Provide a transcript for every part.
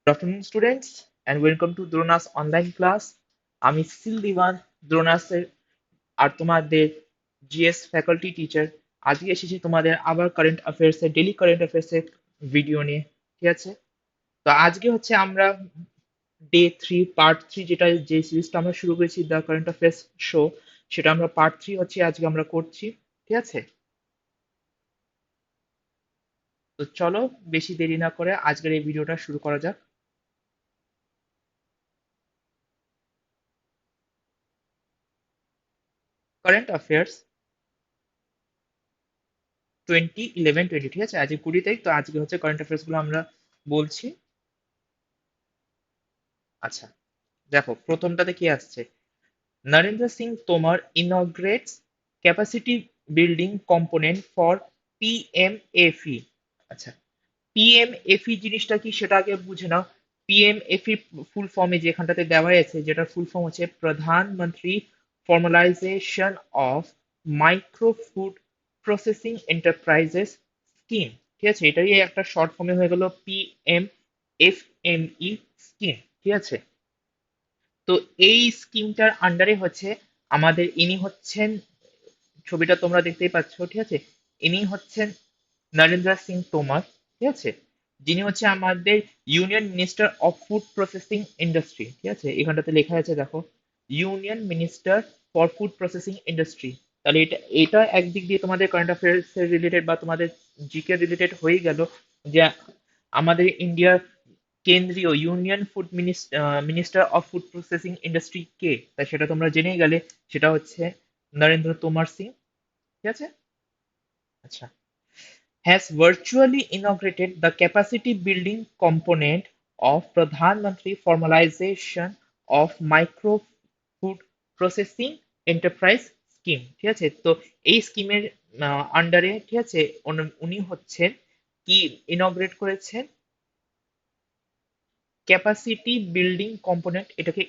Good afternoon, students, and welcome to Dronas online class. আমি সিল দিওয়ান দ্রোনাসের আর তোমাদের জিএস ফ্যাকাল্টি টিচার। আজকে এসেছি তোমাদের আবার কারেন্ট অ্যাফেয়ার্সের ডেলি কারেন্ট অ্যাফেয়ার্সের ভিডিও নিয়ে। ঠিক আছে, তো আজকে হচ্ছে আমরা ডে 3 পার্ট 3, যেটা যে সিরিজটা আমরা শুরু করেছি দ্য কারেন্ট অ্যাফেয়ার্স শো, সেটা আমরা পার্ট 3 হচ্ছে আজকে আমরা করছি। ঠিক আছে, তো চলো বেশি দেরি না করে আজকের এই ভিডিওটা শুরু করা যাক। কারেন্ট অ্যাফেয়ার্স 2011-20, ঠিক আছে, আজকে 20 তারিখ, তো আজকে হচ্ছে কারেন্ট অ্যাফেয়ার্স গুলো আমরা বলছি। আচ্ছা, দেখো প্রথমটাতে কি আসছে। Narendra Singh Tomar ইনগ্রেটস capacity building component for পিএমএফই। আচ্ছা, পিএমএফই জিনিসটা কি সেটা আগে বুঝে নাও। পিএমএফই ফুল ফর্মে যেখানটাতে দেওয়া আছে, যেটা ফুল ফর্ম হচ্ছে Pradhan Mantri formalisation of micro food processing enterprises scheme. ঠিক আছে, এটাই একটা শর্ট ফর্মে হয়ে গেল পিএমএফএমই স্কিম। ঠিক আছে, তো এই স্কিমটার আন্ডারে হচ্ছে আমাদের ইনি হচ্ছেন, ছবিটা তোমরা দেখতেই পাচ্ছ। ঠিক আছে, ইনি হচ্ছেন নরেন্দ্র সিং তোমর। ঠিক আছে, যিনি হচ্ছে আমাদের union minister of food processing industry. ঠিক আছে, এখানটাতে লেখা আছে দেখো, union minister for food processing industry. তাহলে এটা এটা একদিক দিয়ে তোমাদের কারেন্ট অ্যাফেয়ার্স এর রিলেটেড বা তোমাদের জিকে রিলেটেড হয়ে গেল, যে আমাদের ইন্ডিয়ার কেন্দ্রীয় union food minister of food processing industry কে, তাই সেটা তোমরা জেনেই গেলে, সেটা হচ্ছে নরেন্দ্র তোমর সিং। ঠিক আছে, আচ্ছা, has virtually inaugurated the capacity building component of Pradhan Mantri Formalization of Micro Food Processing Enterprise Scheme। ঠিক আছে, তো এই স্কিমের আন্ডারে, ঠিক আছে, উনি হচ্ছেন কি ইনগ্রেট করেছেন ক্যাপাসিটি বিল্ডিং কম্পোনেন্ট, এটাকে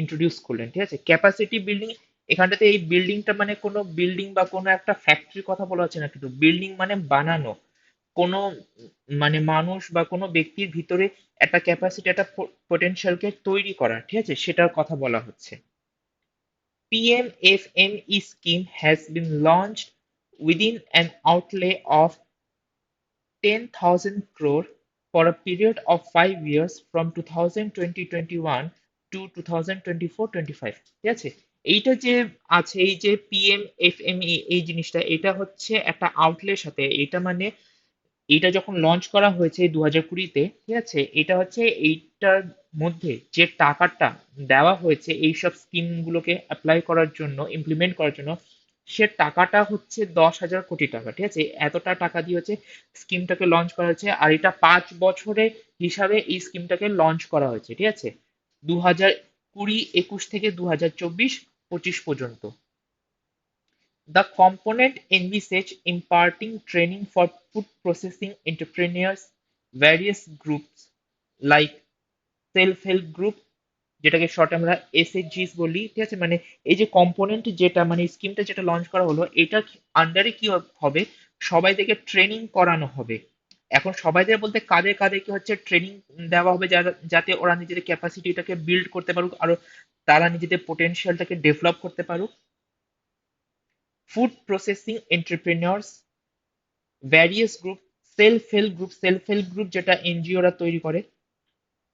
ইন্ট্রোডিউস করলেন। ঠিক আছে, ক্যাপাসিটি বিল্ডিং, এখানটাতে এই বিল্ডিংটা মানে কোনো বিল্ডিং বা কোনো একটা ফ্যাক্টরির কথা বলা হচ্ছে না, কিন্তু বিল্ডিং মানে বানানো, কোনো মানে মানুষ বা কোনো ব্যক্তির ভিতরে একটা ক্যাপাসিটি, একটা পোটেনশিয়ালকে তৈরি করা। ঠিক আছে, সেটার কথা বলা হচ্ছে। PMFME scheme has been launched within an outlay of 10,000 crore for a period of 5 years from 2020-21 to 2024-25। ঠিক আছে, এইটা যে আছে, এই যে PMFME এই জিনিসটা, এটা হচ্ছে একটা আউটলের সাথে, এটা মানে এটা যখন লঞ্চ করা হয়েছে 2020-তে। ঠিক আছে, এটা হচ্ছে এইটার মধ্যে যে টাকাটা দেওয়া হয়েছে এইসব স্কিম গুলোকে অ্যাপ্লাই করার জন্য, ইমপ্লিমেন্ট করার জন্য, সে টাকাটা হচ্ছে 10,000 কোটি টাকা। ঠিক আছে, এতটা টাকা দিয়ে হচ্ছে স্কিমটাকে লঞ্চ করা হয়েছে, আর এটা 5 বছরের হিসাবে এই স্কিমটাকে লঞ্চ করা হয়েছে। ঠিক আছে, 2020-21 থেকে 2024-25 পর্যন্ত। The component envisage imparting training for food processing entrepreneurs, various groups like self-help group, যেটাকে শর্ট আমরা এসএইচজিস বলি। ঠিক আছে, মানে এই যে কম্পোনেন্ট যেটা মানে স্কিমটা যেটা লঞ্চ করা হলো, এটা আন্ডারে কি হবে, সবাই থেকে ট্রেনিং করানো হবে। এখন সবাইদের বলতে কাদের কাদেরকে হচ্ছে ট্রেনিং দেওয়া হবে, যারা যাতে ওরা নিজেদের ক্যাপাসিটিটাকে বিল্ড করতে পারুক, আরো তারা নিজেদের পোটেনশিয়ালটাকে ডেভেলপ করতে পারুক। Food processing entrepreneurs, various group, self help group যেটা এনজিওরা তৈরি করে,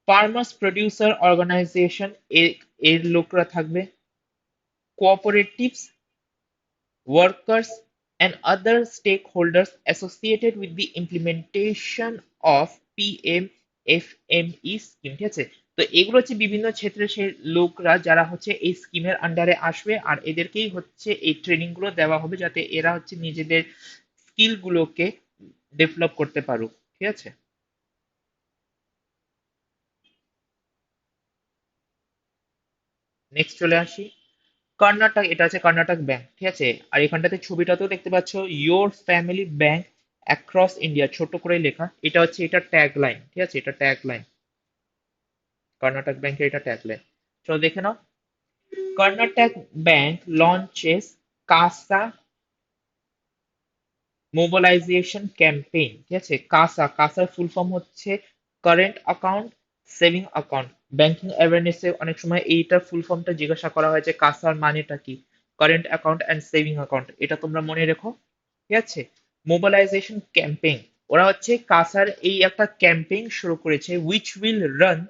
ফার্মার্স প্রডিউসার অর্গানাইজেশন এর লোকরা থাকবে, cooperatives, workers and other stakeholders associated with the implementation of PMFME scheme. ঠিক আছে, তো এগুলো হচ্ছে বিভিন্ন ক্ষেত্রে সেই লোকরা যারা হচ্ছে এই স্কিমের আন্ডারে আসবে, আর এদেরকেই হচ্ছে এই ট্রেনিং গুলো দেওয়া হবে, যাতে এরা হচ্ছে নিজেদের স্কিল গুলোকে ডেভেলপ করতে পারুক। ঠিক আছে, নেক্সট চলে আসি। কর্ণাটক, এটা আছে কর্ণাটক ব্যাংক। ঠিক আছে, আর এখানটাতে ছবিটাতেও দেখতে পাচ্ছ your family bank across India, ছোট করে লেখা। এটা হচ্ছে এটা ট্যাগ লাইন। ঠিক আছে, এটা ট্যাগ লাইন, কর্ণাটক ব্যাংকের এটা ট্যাগ লাইন। চলো দেখে নাও। Karnataka bank launches CASA mobilisation campaign. ঠিক আছে, কাসার ফুল ফর্ম হচ্ছে current account saving account, banking অ্যাওয়ারনেসে অনেক সময় এইটার ফুল ফর্মটা জিজ্ঞাসা করা হয় যে কাসার মানেটা কি। Current account and saving account, এটা তোমরা মনে রেখো। ঠিক আছে। মোবিলাইজেশন ক্যাম্পেইন, ওরা হচ্ছে কাসার এই একটা ক্যাম্পেইন শুরু করেছে which will run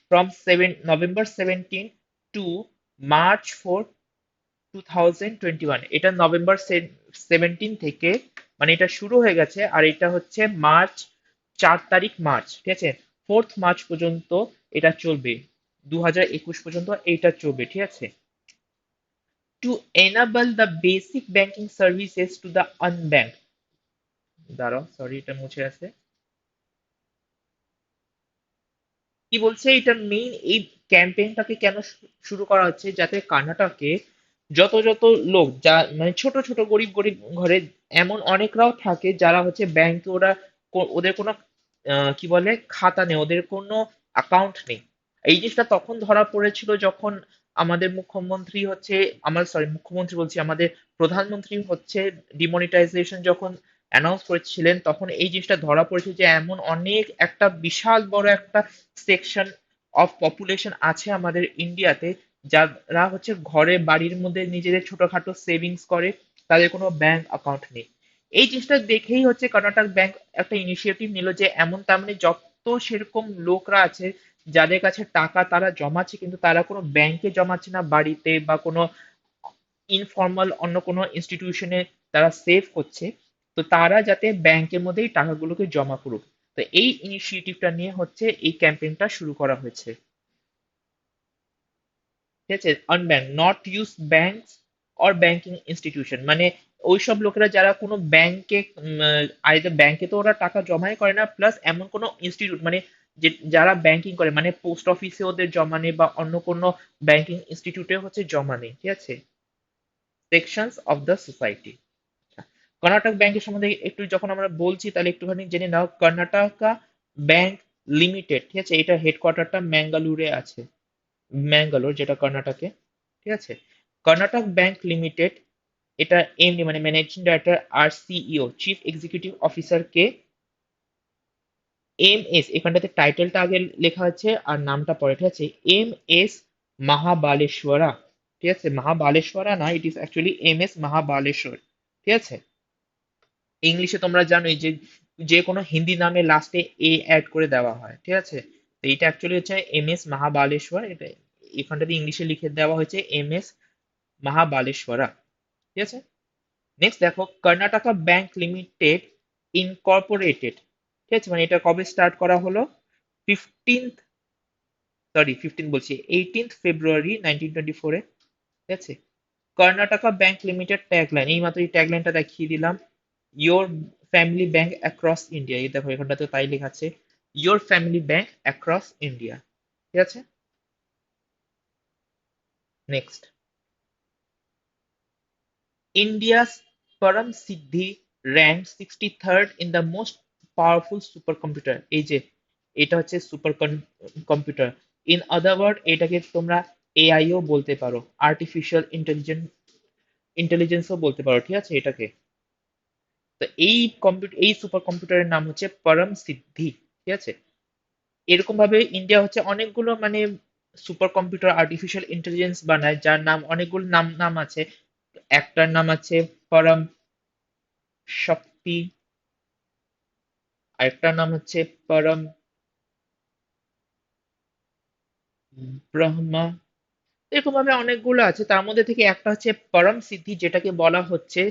from November 17 to March 4 2021। এটা নভেম্বর 17 থেকে, মানে এটা শুরু হয়ে গেছে, আর এটা হচ্ছে মার্চ 4 তারিখ মার্চ, ঠিক আছে, 4 মার্চ পর্যন্ত এটা চলবে, 2021 পর্যন্ত এটা চলবে, ঠিক আছে। To enable the basic banking services to the unbanked, দাঁড়াও সরি এটা মুছে আছে। কি বলছে এটা মেইন এই ক্যাম্পেইনটাকে কেন শুরু করা হচ্ছে, যাতে কর্ণাটকে যত যত লোক যা মানে ছোট ছোট গরিব গরিব ঘরে এমন অনেকরাও থাকে যারা হচ্ছে ব্যাংকে ওরা ওদের কোনো কি বলে খাতা নেই, ওদের কোনো অ্যাকাউন্ট নেই। এই জিনিসটা তখন ধরা পড়েছিল যখন আমাদের মুখ্যমন্ত্রী হচ্ছে, আমার সরি মুখ্যমন্ত্রী বলছি, আমাদের প্রধানমন্ত্রী হচ্ছে ডিমনিটাইজেশন যখন অ্যানাউন্স করেছিলেন, তখন এই জিনিসটা ধরা পড়েছে যে এমন অনেক একটা বিশাল বড় একটা সেকশন অফ পপুলেশন আছে আমাদের ইন্ডিয়াতে, যারা হচ্ছে ঘরে বাড়ির মধ্যে নিজেদের ছোটখাটো সেভিংস করে, তাদের কোনো ব্যাংক অ্যাকাউন্ট নেই। এই জিনিসটা দেখেই হচ্ছে কর্ণাটক ব্যাংক একটা ইনিশিয়েটিভ নিল যে এমন তার মানে যত সেরকম লোকরা আছে যাদের কাছে টাকা তারা জমাচ্ছে কিন্তু তারা কোনো ব্যাংকে জমাচ্ছে না, বাড়িতে বা কোনো ইনফর্মাল অন্য কোনো ইনস্টিটিউশনে তারা সেভ করছে, তো তারা যাতে ব্যাংকের মধ্যেই টাকাগুলোকে জমা করুক। তো এই ইনিশিয়েটিভটা নিয়ে হচ্ছে এই ক্যাম্পেইনটা শুরু করা হয়েছে। ঠিক আছে, unbank not use banks or banking institution, মানে ওইসব লোকেরা যারা কোনো ব্যাংকে, আইদার ব্যাংকে তো ওরা টাকা জমাই করে না, প্লাস এমন কোনো ইনস্টিটিউট মানে যে যারা ব্যাংকিং করে মানে পোস্ট অফিসে ওদের জমা নেই বা অন্য কোনো ব্যাংকিং ইনস্টিটিউটে হচ্ছে জমা নেই, ঠিক আছে। Sections of the society. Karnataka ব্যাংকের সম্বন্ধে একটু যখন আমরা বলছি তাহলে একটুখানি জেনে নাও, কর্ণাটকা ব্যাংক লিমিটেড, ঠিক আছে, এটা হেডকোয়ার্টারটা ম্যাঙ্গালোরে আছে, ম্যাঙ্গালোর যেটা কর্ণাটকে, ঠিক আছে। কর্ণাটক ব্যাংক লিমিটেড, এটা এমডি মানে ম্যানেজিং ডাইরেক্টর আর সিইও চিফ এক্সিকিউটিভ অফিসার কে এম এস, এখানটাতে টাইটেলটা আগে লেখা আছে আর নামটা পরে, ঠিক আছে, এম এস মহাবালেশ্বরা, ঠিক আছে, মহাবালেশ্বরা না, it is actually M S Mahabaleshwar, ঠিক আছে। ইংলিশে তোমরা জানোই যে যে কোনো হিন্দি নামে লাস্টে এ অ্যাড করে দেওয়া হয়, ঠিক আছে। তো এটা অ্যাকচুয়ালি হচ্ছে এম এস মহাবালেশ্বর, এটা এখানটাতে ইংলিশে লিখে দেওয়া হয়েছে এম এস মহাবালেশ্বরা, ঠিক আছে। নেক্সট দেখো, কর্ণাটকা ব্যাংক লিমিটেড ইনকর্পোরেটেড, ঠিক আছে, মানে এটা কবে স্টার্ট করা হলো, 15th, সরি 15 বলছি, 18th ফেব্রুয়ারি 1924-এ, ঠিক আছে। কর্ণাটকা ব্যাংক লিমিটেড ট্যাগলাইন, এই মাত্র এই ট্যাগলাইনটা দেখিয়ে দিলাম, your family bank across India, এই দেখো এখানটাতে তাই লেখা আছে, your family bank across India, ঠিক আছে। Next, India's Param Siddhi rank 63rd in the most powerful super computer, এই যে এটা হচ্ছে super computer, in other word এটাকে তোমরা এআইও বলতে পারো, আর্টিফিশিয়াল ইন্টেলিজেন্সও বলতে পারো, ঠিক আছে এটাকে। তো এই সুপার কম্পিউটারের নাম হচ্ছে পরম সিদ্ধি, ঠিক আছে। এরকম ভাবে ইন্ডিয়া হচ্ছে অনেকগুলো মানে সুপার কম্পিউটার আর্টিফিশিয়াল ইন্টেলিজেন্স বানায়, যার নাম অনেকগুলো নাম নাম আছে। একটার নাম আছে পরম শক্তি, আরেকটার নাম হচ্ছে পরম ব্রহ্মা, এরকম ভাবে অনেকগুলো আছে, তার মধ্যে থেকে একটা হচ্ছে পরম সিদ্ধি, যেটাকে বলা হচ্ছে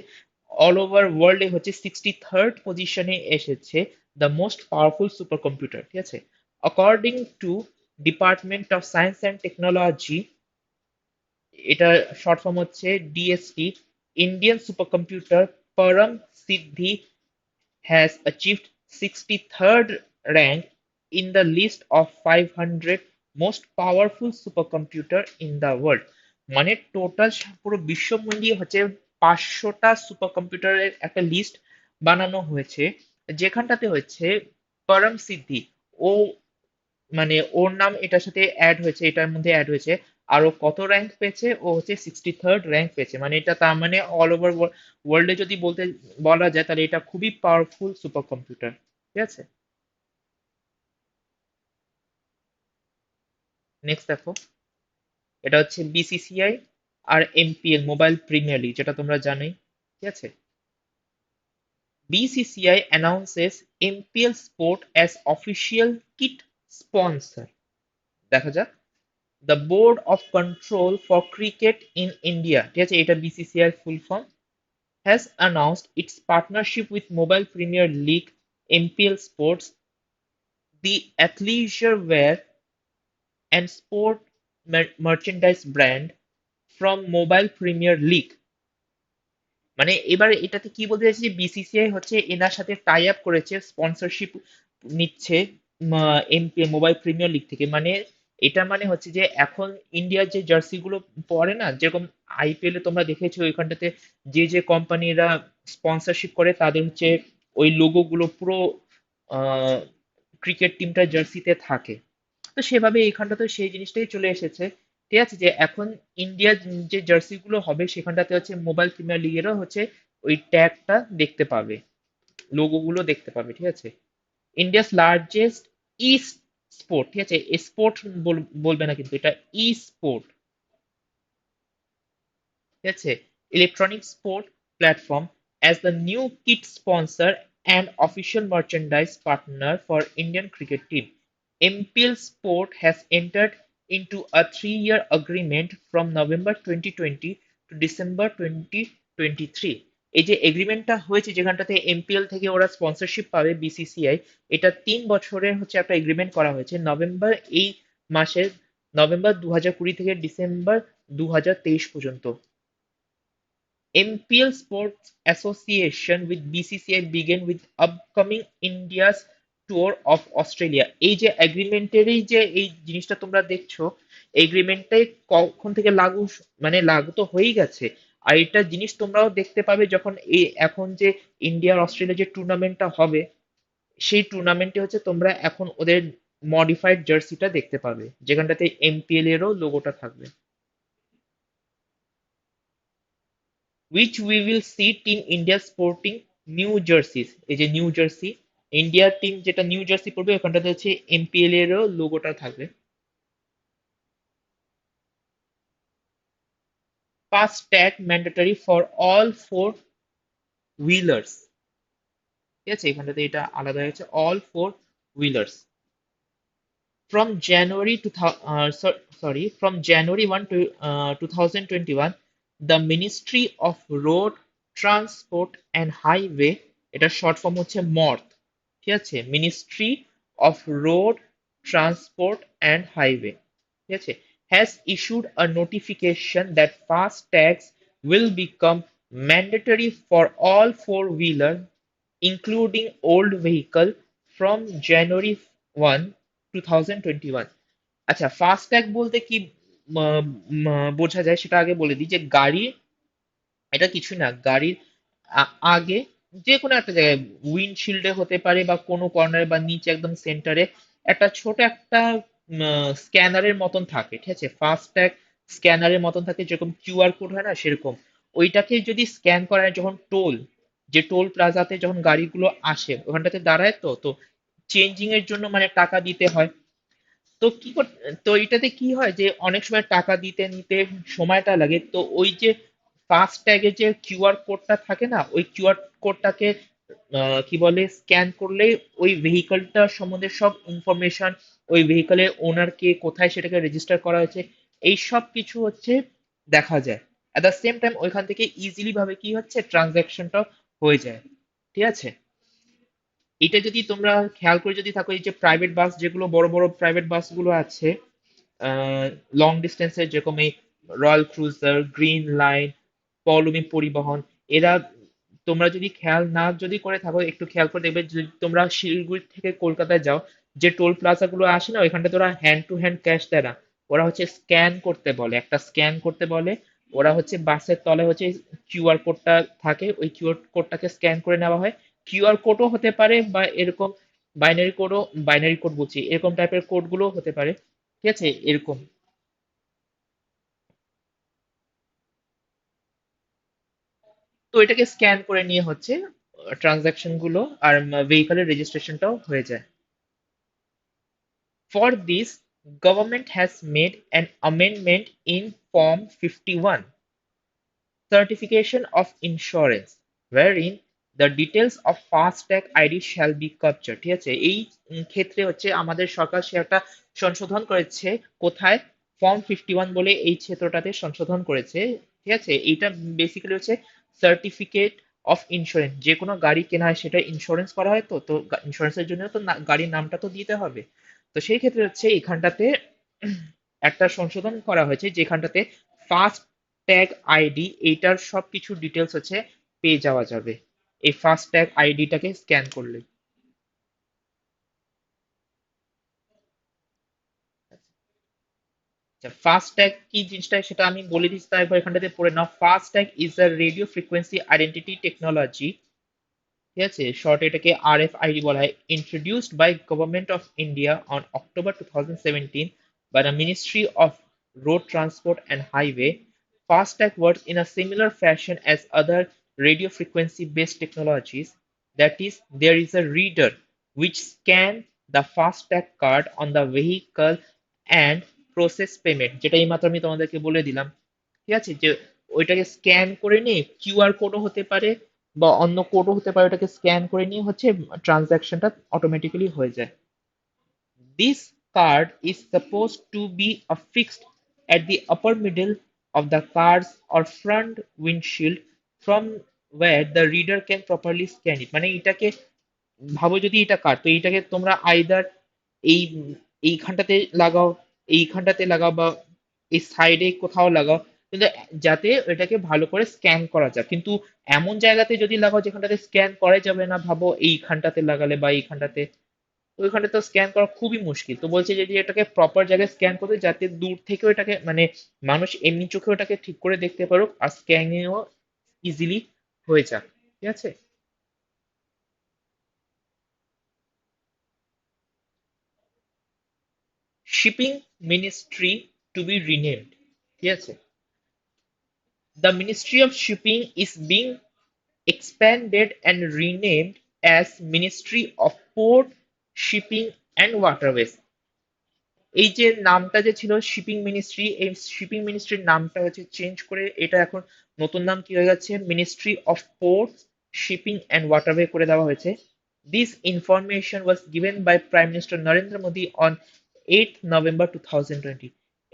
অল ওভার ওয়ার্ল্ডে হচ্ছে 63rd পজিশনে এসেছে, the most powerful super computer, ঠিক আছে। According to department of science and technology, এটা শর্ট ফর্ম হচ্ছে DST, Indian super computer Param Siddhi has achieved 63rd rank in the list of 500 most powerful supercomputer in the world, মানে total পুরো বিশ্ব মিলিয়ে হচ্ছে 500টা super কম্পিউটারের একটা লিস্ট বানানো হয়েছে, যেখানটাতে হচ্ছে পরম সিদ্ধি, ও মানে ওর নাম এটার সাথে অ্যাড হয়েছে, এটার মধ্যে অ্যাড হয়েছে, আর ও কত র্যাঙ্ক পেয়েছে, ও হচ্ছে 63rd র্যাঙ্ক পেয়েছে, মানে এটা তার মানে অল ওভার ওয়ার্ল্ডে যদি বলতে বলা যায় তাহলে এটা খুবই পাওয়ারফুল সুপার কম্পিউটার, ঠিক আছে। নেক্সট দেখো, এটা হচ্ছে বিসিসিআই আর এমপিএল মোবাইল প্রিমিয়ার লিগ, যেটা তোমরা জানোই। ঠিক আছে, BCCI announces MPL Sport as official kit sponsor. দেখা যাক, the board of control for cricket in India, ঠিক আছে, এটা BCCI full form, has announced its partnership with Mobile Premier League MPL Sports, the athleisure wear and sport merchandise brand from Mobile Premier League. মানে এবার এটাতে কি বলতে চাইছি, যে বিসিসিআই হচ্ছে এনার সাথে টাই আপ করেছে, স্পন্সরশিপ নিচ্ছে এমপি মোবাইল প্রিমিয়ার লিগ থেকে। মানে এটা মানে হচ্ছে যে এখন ইন্ডিয়ার যে জার্সি গুলো পরে না, যেরকম আইপিএল এ তোমরা দেখেছো ওইখানটাতে যে যে কোম্পানিরা স্পন্সরশিপ করে তাদের হচ্ছে ওই লোগো গুলো পুরো ক্রিকেট টিমটার জার্সিতে থাকে। তো সেভাবে এইখানটাতে সেই জিনিসটাই চলে এসেছে। ঠিক আছে, যে এখন ইন্ডিয়ার যে জার্সি গুলো হবে সেখানটাতে হচ্ছে মোবাইল প্রিমিয়ার লিগেরও হচ্ছে ওই ট্যাগটা দেখতে পাবে, লোগো গুলো দেখতে পাবে। ঠিক আছে, ইন্ডিয়াস লার্জেস্ট ই স্পোর্ট, ঠিক আছে, স্পোর্ট বলবে না কিন্তু, এটা ই স্পোর্ট, ঠিক আছে, electronic sport platform, as the new kit sponsor and official merchandise partner for Indian cricket team. MPL Sport has entered into a 3-year agreement from November 2020 to December 2023. এই যে এগ্রিমেন্টটা হয়েছে যেখানটাতে এমপিএল থেকে ওরা স্পন্সরশিপ পাবে BCCI, এটা 3 বছরের হচ্ছে একটা এগ্রিমেন্ট করা হয়েছে নভেম্বর এই মাসের, নভেম্বর 2020 থেকে ডিসেম্বর 2023 পর্যন্ত। MPL Sports Association with BCCI began with upcoming India's tour of Australia. এই যে এগ্রিমেন্টেরই যে এই জিনিসটা তোমরা দেখছো, এগ্রিমেন্টটাই কখন থেকে লাগু, মানে লাগু তো হয়েই গেছে। আর এটা জিনিস তোমরাও দেখতে পাবে যখন এই এখন যে ইন্ডিয়া আর অস্ট্রেলিয়া যে টুর্নামেন্টটা হবে, সেই টুর্নামেন্টে হচ্ছে তোমরা এখন ওদের মডিফাইড জার্সিটা দেখতে পাবে, যেখানটাতে এমপিএল এরও লোগোটা থাকবে। which we will see Team India sporting new jerseys. এই যে নিউ জার্সি, ইন্ডিয়ার টিম যেটা নিউ জার্সি পরবে ওখানটাতে হচ্ছে এমপিএল এরও লোগোটা থাকবে। Fast tag mandatory for all four wheelers, ঠিক আছে, এখানটাতে এটা আলাদা হয়েছে, all four wheelers. From January to from January 1 to 2021, the Ministry of Road Transport and Highway, এটা শর্ট ফর্ম হচ্ছে মর্থ, ঠিক আছে, ministry of road transport and highway, ঠিক আছে, has issued a notification that fast tags will become mandatory for all four-wheeler including old vehicle from January 1, 2021। আচ্ছা, FASTag বলতে কি বোঝা যায় সেটা আগে বলে দিই, যে গাড়ি, এটা কিছু না, গাড়ির আগে যে কোনো একটা জায়গায় উইন্ডশিল্ডে হতে পারে বা কোনো কর্নারে বা নিচে একদম সেন্টারে একটা ছোট একটা স্ক্যানারের মতন থাকে, ঠিক আছে, ফাস্ট্যাগ স্ক্যানারের মতন থাকে, যেরকম কিউআর কোড হয় না সেরকম। ওইটাকে যদি স্ক্যান করা হয় যখন টোল, যে টোল প্লাজাতে যখন গাড়িগুলো আসে ওখানটাতে দাঁড়ায়, তো তো চেঞ্জিং এর জন্য মানে টাকা দিতে হয়। তো তো এটাতে কি হয় যে অনেক সময় টাকা দিতে নিতে সময়টা লাগে, তো ওই যে ফাস্ট ট্যাগে যে কিউআর কোডটা থাকে না, ওই কিউআর কোডটাকে কি বলে স্ক্যান করলে ওই ভেহিকলটার সম্বন্ধে সব ইনফরমেশন, ওই ভেহিকলের ওনার কে, কোথায় সেটাকে রেজিস্টার করা হয়েছে, এই সব কিছু হচ্ছে দেখা যায়। অ্যাট দ্য সেম টাইম ওইখান থেকে ইজিলি ভাবে কি হচ্ছে ট্রানজাকশনটা হয়ে যায়। ঠিক আছে, এটা যদি তোমরা খেয়াল করে যদি থাকো, এই যে প্রাইভেট বাস যেগুলো বড় বড় প্রাইভেট বাসগুলো আছে লং ডিস্টেন্সের, যেরকম এই Royal Cruiser, Green Line, Poulami Paribahan, এরা তোমরা যদি খেয়াল না যদি করে থাকো একটু খেয়াল করে দেখবে, যদি তোমরা শিলিগুড়ি থেকে কলকাতায় যাও, যে টোল প্লাজা গুলো আসে না ওইখানটা তোরা হ্যান্ড টু হ্যান্ড ক্যাশ দেয় না, ওরা হচ্ছে স্ক্যান করতে বলে, একটা স্ক্যান করতে বলে। ওরা হচ্ছে বাসের তলে হচ্ছে কিউআর কোডটা থাকে, ওই কিউআর কোডটাকে স্ক্যান করে নেওয়া হয়। কিউআর কোডও হতে পারে বা এরকম বাইনারি কোডও, বাইনারি কোড বলছি, এরকম টাইপের কোড গুলো হতে পারে। ঠিক আছে, এরকম। তো এটাকে স্ক্যান করে নিয়ে হচ্ছে ট্রানজাকশন গুলো আর ভেহিকলের রেজিস্ট্রেশনটাও হয়ে যায়। For this Government has made an amendment in Form 51, Certification of Insurance, wherein the details of FASTag ID shall be captured। ঠিক আছে, এই ক্ষেত্রে হচ্ছে আমাদের সরকার সে একটা সংশোধন করেছে। কোথায়? ফর্ম 51 বলে এই ক্ষেত্রটাতে সংশোধন করেছে। ঠিক আছে, এইটা বেসিক্যালি হচ্ছে সার্টিফিকেট অফ ইন্স্যুরেন্স। যে কোনো গাড়ি কেনা হয় সেটা ইন্স্যুরেন্স করা হয়, তো তো ইন্স্যুরেন্সের জন্য তো গাড়ির নামটা তো দিতে হবে। তো সেই ক্ষেত্রে হচ্ছে এখানটাতে একটা সংশোধন করা হয়েছে, যেখানটাতে ফাস্ট ট্যাগ আইডি এইটার সবকিছু ডিটেলস হচ্ছে পেয়ে যাওয়া যাবে এই ফাস্ট ট্যাগ আইডিটাকে স্ক্যান করলে। আচ্ছা, ফাস্ট ট্যাগ কি জিনিসটা সেটা আমি বলে দিচ্ছি, তাই একবার এখানটাতে পড়ে নাও। Fast tag is a radio frequency identity technology. ঠিক আছে, শর্ট এটাকে RFID বলা হয়। Introduced by government of India on October 2017 by the Ministry of Road Transport and Highway. FASTag works in a similar fashion as other radio frequency based technologies. That is, there is a reader which scans the FASTag card on the vehicle and process payment, যেটা এইমাত্র আমি তোমাদেরকে বলে দিলাম। ঠিক আছে, যে ওইটাকে স্ক্যান করে নিয়ে QR কোডও হতে পারে বা অন্য কোডও হতে পারে, ওটাকে স্ক্যান করে নিয়ে হচ্ছে ট্রানজাকশনটা অটোমেটিক্যালি হয়ে যায়। This card is supposed to be affixed at the upper middle of the car's or front windshield from where the reader can properly scan it। মানে এটাকে ভাবো, যদি এটা কার, তো এইটাকে তোমরা আইদার এই এইখানটাতে লাগাও, এইখানটাতে লাগাও, বা এই সাইডে কোথাও লাগাও, কিন্তু যাতে এটাকে ভালো করে স্ক্যান করা যায়। কিন্তু এমন জায়গাতে যদি লাগাও যেখানটাতে স্ক্যান করা যাবে না, ভাবো এইখানটাতে লাগালে বা এইখানটাতে, তো ওইখানে তো স্ক্যান করা খুবই মুশকিল। তো বলছে যে এটাকে প্রপার জায়গায় স্ক্যান করতে, যাতে দূর থেকেও এটাকে মানে মানুষ এমনি চোখে ওটাকে ঠিক করে দেখতে পারুক, আর স্ক্যানিংও ইজিলি হয়ে যাক। ঠিক আছে। Shipping ministry to be renamed. ঠিক আছে, the ministry of shipping is being expanded and renamed as Ministry of Port, Shipping and Waterways। এই যে নামটা যে ছিল শিপিং মিনিস্ট্রি, এই শিপিং মিনিস্ট্রির নামটা হচ্ছে চেঞ্জ করে এটা এখন নতুন নাম কি হয়ে গেছে, ministry of ports, shipping and waterway করে দেওয়া হয়েছে। This information was given by prime minister Narendra Modi on 8th November 2020।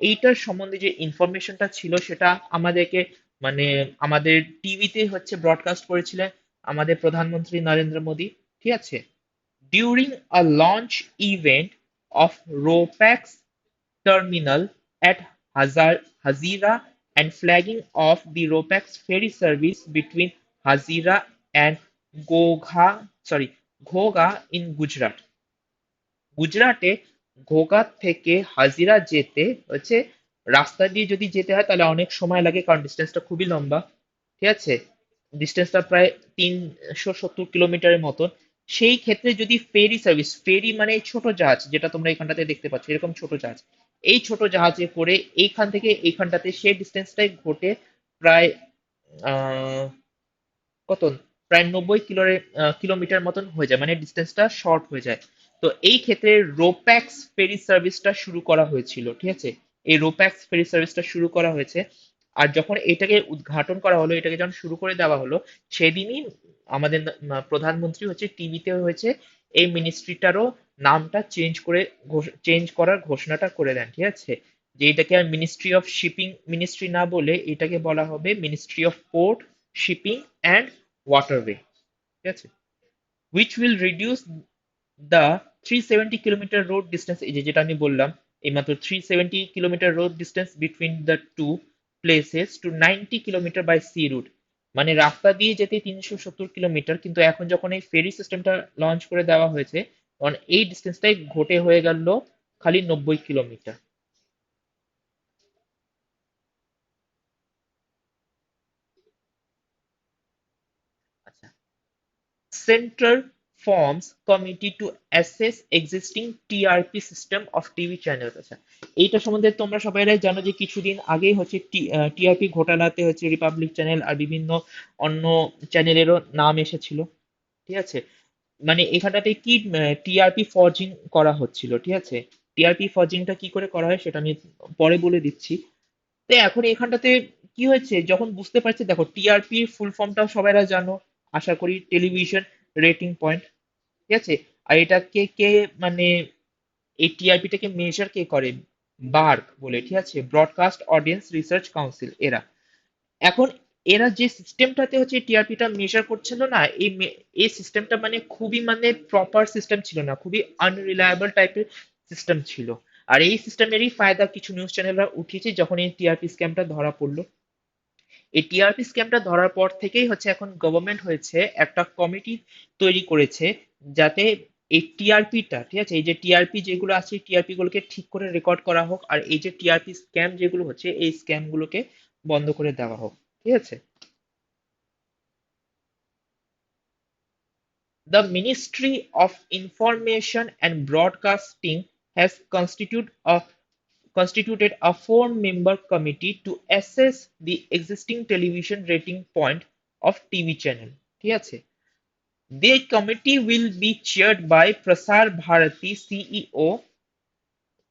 এইটার সম্বন্ধে যে ইনফরমেশনটা ছিল সেটা আমাদেরকে মানে আমাদের টিভিতে হচ্ছে ব্রডকাস্ট করেছিলেন আমাদের প্রধানমন্ত্রী নরেন্দ্র মোদী। ঠিক আছে, during a launch event of RoPax terminal at Hazira and flagging of the RoPax ferry service between Hazira and Ghoga in Gujarat। গুজরাটে ঘোঘা থেকে হাজিরা যেতে হচ্ছে রাস্তা দিয়ে যদি যেতে হয় তাহলে অনেক সময় লাগে, কারণ ডিস্টেন্সটা খুবই লম্বা। ঠিক আছে, ডিস্টেন্সটা প্রায় 370 কিলোমিটারের মতন। সেই ক্ষেত্রে যদি ফেরি সার্ভিস, ফেরি মানে এই ছোট জাহাজ যেটা তোমরা এখানটাতে দেখতে পাচ্ছ, এরকম ছোট জাহাজ, এই ছোট জাহাজে করে এইখান থেকে এইখানটাতে সেই ডিস্টেন্সটাই ঘটে প্রায় আহ কত, প্রায় 90 কিলোমিটার মতন হয়ে যায়, মানে ডিস্টেন্সটা শর্ট হয়ে যায়। তো এই ক্ষেত্রে রোপ্যাক্স ফেরি সার্ভিসটা শুরু করা হয়েছিল। ঠিক আছে, এই রোপ্যাক্স ফেরি সার্ভিসটা শুরু করা হয়েছে। আর যখন এটাকে উদ্ঘাটন করা হলো, এটাকে যখন শুরু করে দেওয়া হলো, সেদিনই আমাদের প্রধানমন্ত্রী হচ্ছে টিভিতে হয়েছে এই মিনিস্ট্রিটারও নামটা চেঞ্জ করার ঘোষণাটা করে দেন। ঠিক আছে, যে এটাকে আর মিনিস্ট্রি অফ শিপিং মিনিস্ট্রি না বলে এটাকে বলা হবে ministry of port, shipping and waterway. ঠিক আছে, which will reduce the 370 kilometre road distance, এই যে যেটা আমি বললাম এইমাত্র, 370 kilometre road distance between the two places to 90 kilometre by sea route. মানে রাস্তা দিয়ে যেতে 370 কিলোমিটার, কিন্তু এখন যখন এই ফেরি সিস্টেমটা লঞ্চ করে দেওয়া হয়েছে, তখন এই ডিস্টেন্সটাই ঘটে হয়ে গেল খালি 90 কিলোমিটার। আচ্ছা, Center forms committee to assess existing TRP system of TV channels। আচ্ছা, এইটা সম্বন্ধে তোমরা সবাই জানো যে কিছুদিন আগেই হচ্ছে টিআরপি ঘোটালাতে হচ্ছে রিপাবলিক চ্যানেল আর বিভিন্ন অন্য চ্যানেলেরও নাম এসেছিল। ঠিক আছে, মানে এখানটাতে কি টিআরপি ফরজিং করা হচ্ছিল। ঠিক আছে, টিআরপি ফাজিংটা কি করে করা হয় সেটা আমি পরে বলে দিচ্ছি। তো এখন এখানটাতে কি হয়েছে, যখন বুঝতে পারছি, দেখো টিআরপি ফুল ফর্মটা সবাইরা জানো আশা করি, টেলিভিশন রেটিং পয়েন্ট, ঠিক আছে। আর এটাকে কে মানে এই টিআরপিটাকে মেজার কে করে, বার্ক বলে, ঠিক আছে, ব্রডকাস্ট অডিয়েন্স রিসার্চ কাউন্সিল এরা। এখন এরা যে সিস্টেমটাতে হচ্ছে টিআরপিটা মেজার করছিল না, এই সিস্টেমটা মানে খুবই মানে প্রপার সিস্টেম ছিল না, খুবই আনরিলায়েবল টাইপের সিস্টেম ছিল। আর এই সিস্টেমেরই ফায়দা কিছু নিউজ চ্যানেলরা উঠিয়েছে যখন এই টিআরপি স্ক্যামটা ধরা পড়লো। এই টিআরপি স্ক্যামটা ধরার পর থেকেই হচ্ছে এখন গভর্নমেন্ট হয়েছে একটা কমিটি তৈরি করেছে, যাতে এই টিআরপিটা, ঠিক আছে, এই যে টিআরপি যেগুলো আছে টিআরপি গুলোকে ঠিক করে রেকর্ড করা হোক, আর এই যে টিআরপি স্ক্যাম যেগুলো হচ্ছে এই স্ক্যাম গুলোকে বন্ধ করে দেওয়া হোক, ঠিক আছে। The Ministry of Information and Broadcasting has constituted a four-member committee to assess the existing television rating point of TV channel. ঠিক আছে? The committee will be chaired by Prasar Bharati CEO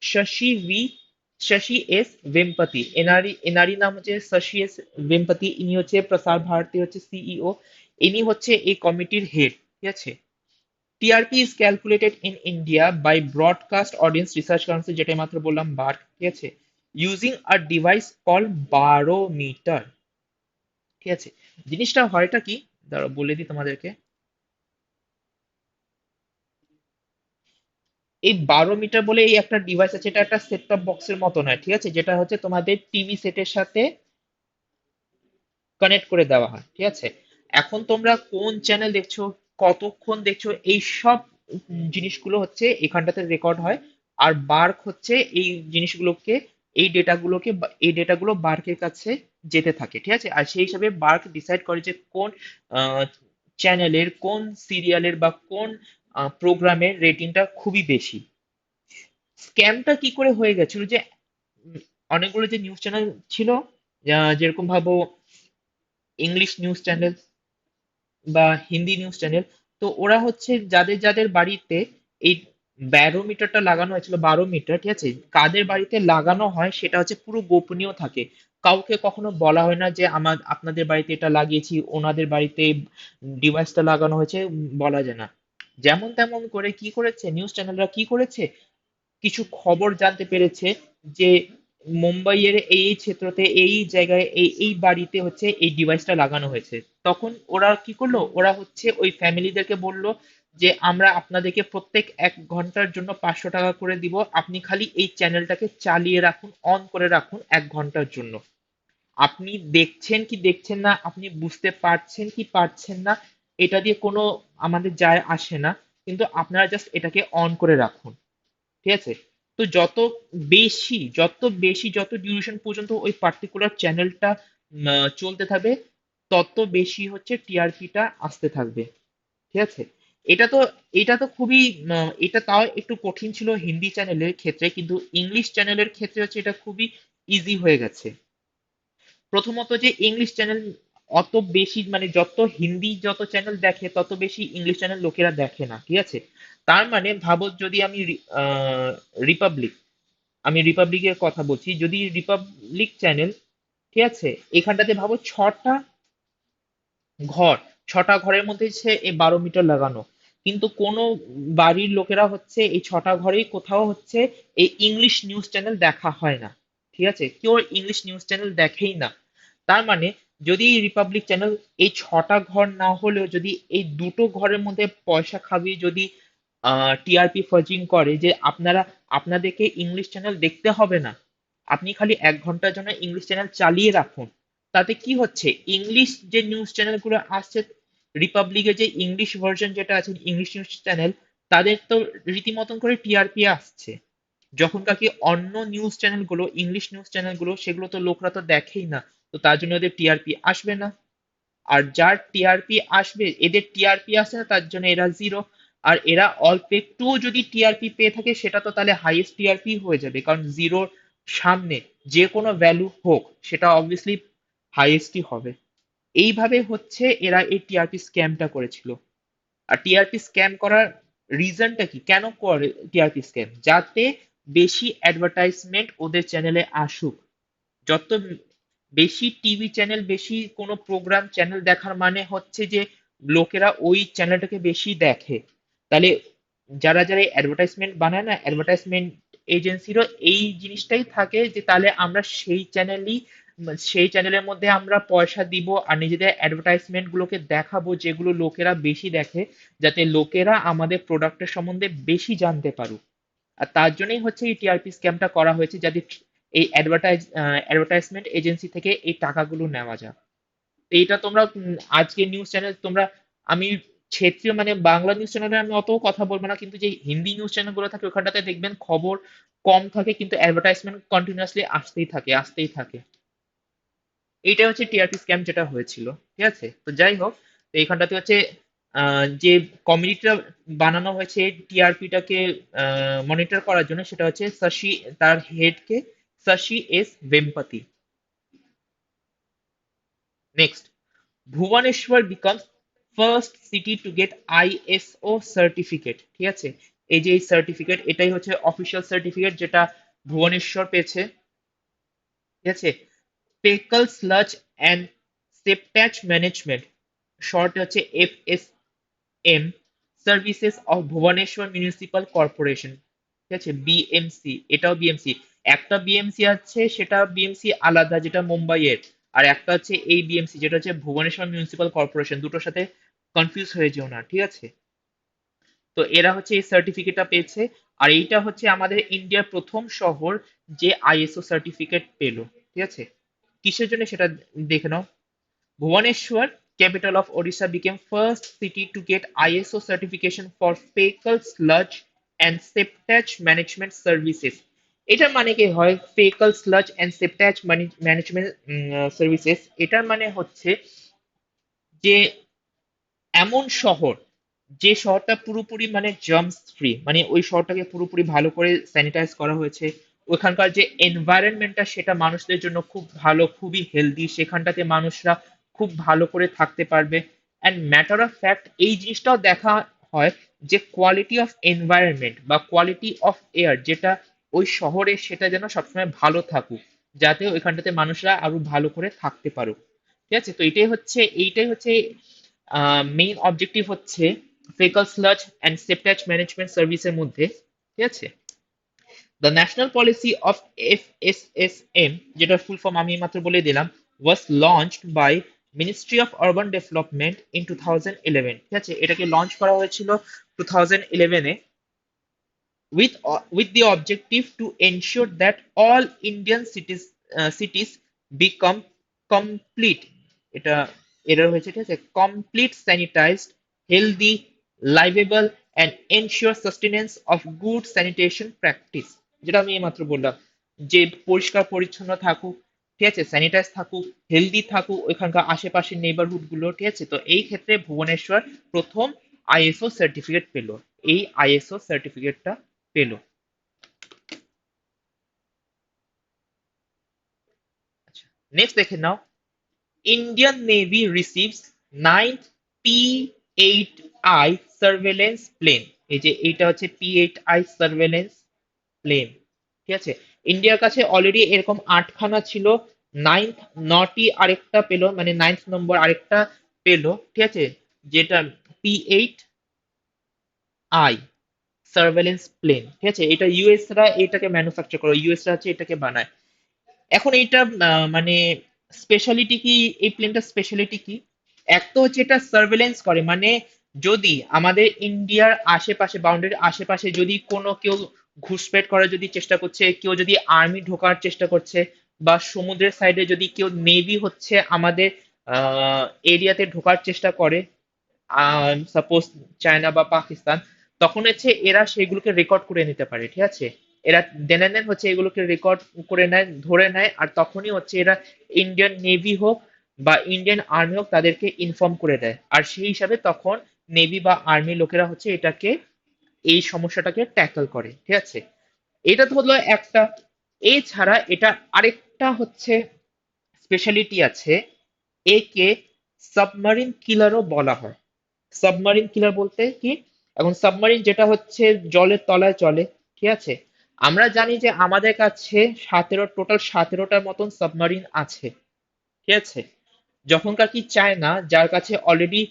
Shashi V Shashi S Vempati. এনারি নাম হচ্ছে Shashi S Vempati, ইনি হচ্ছে প্রসার ভারতী হচ্ছে CEO, ইনি হচ্ছে এই কমিটির হেড, ঠিক আছে। TRP is calculated in India by broadcast audience research council, যেটা মাত্র বললাম, বার্ক, ঠিক আছে, using a device call barometer, ঠিক আছে। জিনিসটা হয়টা কি, দাঁড়াও বলে দিই তোমাদেরকে। এই বারোমিটার বলে এই একটা ডিভাইস আছে, এটা একটা সেট টপ বক্সের মতো নয়, ঠিক আছে, যেটা হচ্ছে তোমাদের টিভি সেটের সাথে কানেক্ট করে দেওয়া হয়, ঠিক আছে। এখন তোমরা কোন চ্যানেল দেখছো, কতক্ষণ দেখছো, এই সব জিনিসগুলো হচ্ছে এখানটাতে রেকর্ড হয়। আর বার্ক হচ্ছে এই জিনিসগুলোকে, এই ডেটাগুলো বার্কের কাছে যেতে থাকে, ঠিক আছে। আর সেই হিসাবে বার্ক ডিসাইড করে যে কোন চ্যানেলের, কোন সিরিয়ালের বা কোন প্রোগ্রামের রেটিংটা খুবই বেশি। স্ক্যামটা কি করে হয়ে গেছিল যে উম, অনেকগুলো যে নিউজ চ্যানেল ছিল, যেরকম ভাবো ইংলিশ নিউজ চ্যানেল বা হিন্দি নিউজ চ্যানেল, তো ওরা হচ্ছে যাদের যাদের বাড়িতে এই ব্যারোমিটারটা লাগানো হয়েছিল, 12 মিটার, ঠিক আছে, কাদের বাড়িতে লাগানো হয় সেটা হচ্ছে পুরো গোপনীয় থাকে। কাউকে কখনো বলা হয় না যে আপনাদের বাড়িতে এটা লাগিয়েছি, ওনাদের বাড়িতে ডিভাইসটা লাগানো হয়েছে, বলা যায় না। যেমন তেমন করে কি করেছে নিউজ চ্যানেলরা, কি করেছে, কিছু খবর জানতে পেরেছে যে মুম্বাইয়ের এই ক্ষেত্রতে এই জায়গায় এই এই বাড়িতে হচ্ছে এই ডিভাইসটা লাগানো হয়েছে। তখন ওরা কি করলো, ওরা হচ্ছে ওই ফ্যামিলিদেরকে বলল যে আমরা আপনাদেরকে প্রত্যেক 1 ঘন্টার জন্য 500 টাকা করে দিব, আপনি খালি এই চ্যানেলটাকে চালিয়ে রাখুন, অন করে রাখুন 1 ঘন্টার জন্য। আপনি দেখছেন কি দেখছেন না, আপনি বুঝতে পারছেন কি পারছেন না, এটা দিয়ে কোনো আমাদের যায় আসে না, কিন্তু আপনারা জাস্ট এটাকে অন করে রাখুন, ঠিক আছে। তো যত ডিউরেশন পর্যন্ত ওই পার্টিকুলার চ্যানেলটা চলতে থাকবে, তত বেশি হচ্ছে টিআরপিটা আসতে থাকবে, ঠিক আছে। এটা তো এটা তো খুবই এটা তাও একটু কঠিন ছিল হিন্দি চ্যানেলের ক্ষেত্রে, কিন্তু ইংলিশ চ্যানেলের ক্ষেত্রে হচ্ছে এটা খুবই ইজি হয়ে গেছে। প্রথমত যে ইংলিশ চ্যানেল অত বেশি, মানে যত হিন্দি যত চ্যানেল দেখে তত বেশি ইংলিশ চ্যানেল লোকেরা দেখে না, ঠিক আছে। তার মানে ভাবো যদি রিপাবলিক আমি রিপাবলিকের কথা বলছি, যদি রিপাবলিক চ্যানেল, ঠিক আছে, এখানটাতে ভাবো ঘর ছটা ঘরের মধ্যে হচ্ছে এই 12 মিটার লাগানো, কিন্তু কোনো বাড়ির লোকেরা হচ্ছে এই ছটা ঘরেই কোথাও হচ্ছে এই ইংলিশ নিউজ চ্যানেল দেখা হয় না, ঠিক আছে, কেউ ইংলিশ নিউজ চ্যানেল দেখেই না। তার মানে যদি রিপাবলিক চ্যানেল এই ছটা ঘর না হলেও যদি এই দুটো ঘরের মধ্যে পয়সা খাবিয়ে যদি টিআরপি ফাজিং করে যে আপনাদেরকে ইংলিশ চ্যানেল দেখতে হবে না, আপনি খালি 1 ঘন্টার জন্য ইংলিশ চ্যানেল চালিয়ে রাখুন, তাতে কি হচ্ছে, ইংলিশ যে নিউজ চ্যানেলগুলো আসছে, রিপাবলিকের যে ইংলিশ ভার্সন যেটা আছে ইংলিশ নিউজ চ্যানেল, তাদের তো রীতিমতন করে টিআরপি আসছে। যখন কাকি অন্য নিউজ চ্যানেলগুলো, ইংলিশ নিউজ চ্যানেলগুলো, সেগুলো তো লোকরা তো দেখেই না, তো তার জন্য ওদের টিআরপি আসবে না। আর যার টিআরপি আসবে, এদের টিআরপি আসে না, তার জন্য এরা জিরো। আর এরা অল্প একটু যদি টিআরপি পেয়ে থাকে সেটা তো তাহলে হাইয়েস্ট টিআরপি হয়ে যাবে, কারণ জিরোর সামনে যে কোনো ভ্যালু হোক সেটা অবভিয়াসলি হাইয়েস্টই হবে। এইভাবে হচ্ছে এরা এই টিআরপি স্ক্যামটা করেছিল। আর টিআরপি স্ক্যাম করার রিজনটা কি, কেন করে টিআরপি স্ক্যাম, যাতে বেশি অ্যাডভার্টাইজমেন্ট ওদের চ্যানেলে আসুক। যত বেশি টিভি চ্যানেল, বেশি কোনো প্রোগ্রাম চ্যানেল দেখার মানে হচ্ছে যে লোকেরা ওই চ্যানেলটাকে বেশি দেখে। তাহলে যারা যারা অ্যাডভার্টাইজমেন্ট বানায় না, অ্যাডভার্টাইজমেন্ট এজেন্সিরও এই জিনিসটাই থাকে যে তাহলে আমরা সেই চ্যানেলের মধ্যে আমরা পয়সা দিব আর নিজেদের অ্যাডভার্টাইজমেন্ট গুলোকে দেখাবো যেগুলো লোকেরা বেশি দেখে, যাতে লোকেরা আমাদের প্রোডাক্টের সম্বন্ধে বেশি জানতে পারুক। আর তার জন্যই হচ্ছে এই টিআরপি স্ক্যামটা করা হয়েছে, যাতে এই অ্যাডভার্টাইজমেন্ট এজেন্সি থেকে এই টাকাগুলো নেওয়া যায়। তো এইটা তোমরা আজকে নিউজ চ্যানেল তোমরা, আমি ক্ষেত্রীয় মানে বাংলা নিউজ চ্যানেলে আমি অত কথা বলবো না, কিন্তু যে হিন্দি নিউজ চ্যানেলগুলো থাকে ওখানটাতে দেখবেন খবর কম থাকে কিন্তু অ্যাডভার্টাইজমেন্ট কন্টিনিউয়াসলি আসতেই থাকে। এইটা হচ্ছে টিআরপি স্ক্যাম যেটা হয়েছিল। ঠিক আছে, তো যাই হোক, তো এইখানটাতে হচ্ছে যে কমিটিটা বানানো হয়েছে টিআরপিটাকে মনিটর করার জন্য, সেটা হচ্ছে শশী, তার হেডকে Shashi S Vempati. Next, Bhubaneswar becomes first city to get ISO certificate. ঠিক আছে, এই যে এই সার্টিফিকেট, এটাই হচ্ছে অফিসিয়াল সার্টিফিকেট যেটা ভুবনেশ্বর পেয়েছে। ঠিক আছে, faecal sludge and septage management, short হচ্ছে FSM, services of Bhubaneswar municipal corporation. ঠিক আছে, বিএমসি, এটাও বিএমসি। একটা বিএমসি আছে, সেটা বিএমসি আলাদা যেটা মুম্বাইয়ের, আর একটা হচ্ছে এই বিএমসি যেটা হচ্ছে ভুবনেশ্বর মিউনিসিপাল কর্পোরেশন, দুটোর সাথে কনফিউজ হয়ে যেও না। ঠিক আছে, তো এরা হচ্ছে এই সার্টিফিকেটটা পেয়েছে। আর এইটা হচ্ছে আমাদের ইন্ডিয়ার প্রথম শহর যে আইএসও সার্টিফিকেট পেলো। ঠিক আছে, কিসের জন্য সেটা দেখে নাও। Bhubaneswar, capital of Odisha, became first city to get ISO certification for fecal sludge and septage management services. এটার মানে কি হয়, fecal sludge and septage management services? এটার মানে হচ্ছে যে এমন শহর, যে শহরটা পুরোপুরি মানে জার্মস ফ্রি, মানে ওই শহরটাকে পুরোপুরি ভালো করে স্যানিটাইজ করা হয়েছে। ওখানকার যে এনভায়রনমেন্টটা সেটা মানুষদের জন্য খুব ভালো, খুবই হেলদি, সেখানটাতে মানুষরা খুব ভালো করে থাকতে পারবে। অ্যান্ড ম্যাটার অফ ফ্যাক্ট এই জিনিসটাও দেখা হয় যে কোয়ালিটি অফ এনভায়রনমেন্ট বা কোয়ালিটি অফ এয়ার যেটা ওই শহরে, সেটা যেন সবসময় ভালো থাকুক, যাতে ওইখানটাতে মানুষরা আরো ভালো করে থাকতে পারুক। ঠিক আছে, তো এইটাই হচ্ছে মেইন অবজেক্টিভ হচ্ছে faecal sludge and septage management সার্ভিসের মধ্যে। ঠিক আছে, the national policy of FSSM, যেটা ফুল ফর্ম আমি মাত্র বলে দিলাম, was launched by ministry of urban development in 2011। ঠিক আছে, এটাকে লঞ্চ করা হয়েছিল 2011-এ with the objective to ensure that all Indian cities become complete, এটা এরর হয়েছে, ঠিক আছে, complete sanitized, healthy, livable and ensure sustenance of good sanitation practice, যেটা আমি এইমাত্র বললাম, যে পরিষ্কার পরিচ্ছন্ন থাকুক, ঠিক আছে, স্যানিটাইজ থাকুক, হেলদি থাকুক ওইখানকার আশেপাশের নেইবারহুড গুলো। ঠিক আছে, তো এই ক্ষেত্রে ভুবনেশ্বর প্রথম আইএসও সার্টিফিকেট পেল, এই আইএসও সার্টিফিকেটটা পেল। নেক্সট দেখে নাও, Indian navy receives ninth P8I surveillance plane. এই যে এইটা হচ্ছে P8I সার্ভেলেন্স প্লেন। ঠিক আছে, ইন্ডিয়ার কাছে অলরেডি এরকম 8খানা ছিল, নাইনথ নটি আরেকটা পেলো, মানে নাইনথ নম্বর আরেকটা পেলো। ঠিক আছে, যেটা P8I সার্ভেলেন্স প্লেন। ঠিক আছে, এটা ইউএস রা এটাকে ম্যানুফ্যাকচার করে, ইউএস রা হচ্ছে এটাকে বানায়। এখন এইটা মানে স্পেশালিটি কি, এই প্লেনটার স্পেশালিটি কি? এক তো হচ্ছে এটা সার্ভেলেন্স করে, মানে যদি আমাদের ইন্ডিয়ার আশেপাশে, বাউন্ডারির আশেপাশে যদি কোনো কেউ ঘুষপেট করার যদি চেষ্টা করছে, কেউ যদি আর্মি ঢোকার চেষ্টা করছে, বা সমুদ্রের সাইডে যদি কেউ নেভি হচ্ছে আমাদের এরিয়াতে ঢোকার চেষ্টা করে, সাপোজ চায়না বা পাকিস্তান, তখন হচ্ছে এরা সেগুলোকে রেকর্ড করে নিতে পারে। ঠিক আছে, এরা দেন দেন হচ্ছে এগুলোকে রেকর্ড করে নেয়, ধরে নেয়, আর তখনই হচ্ছে এরা ইন্ডিয়ান নেভি হোক বা ইন্ডিয়ান আর্মি হোক তাদেরকে ইনফর্ম করে দেয়, আর সেই হিসাবে তখন নেভি বা আর্মি লোকেরা হচ্ছে এটাকে, এই সমস্যাটাকে ট্যাকল করে। ঠিক আছে, এটা তো হলো একটা। এছাড়া এটা আরেকটা হচ্ছে স্পেশালিটি আছে, একে সাবমারিন কিলারও বলা হয়। সাবমারিন কিলার বলতে কি, এখন সাবমারিন যেটা হচ্ছে জলের তলায় চলে, ঠিক আছে, আমরা জানি যে আমাদের কাছে টোটাল 17টার মতন সাবমারিন আছে, ঠিক আছে। যখনকার কি চায়না, যার কাছে অলরেডি,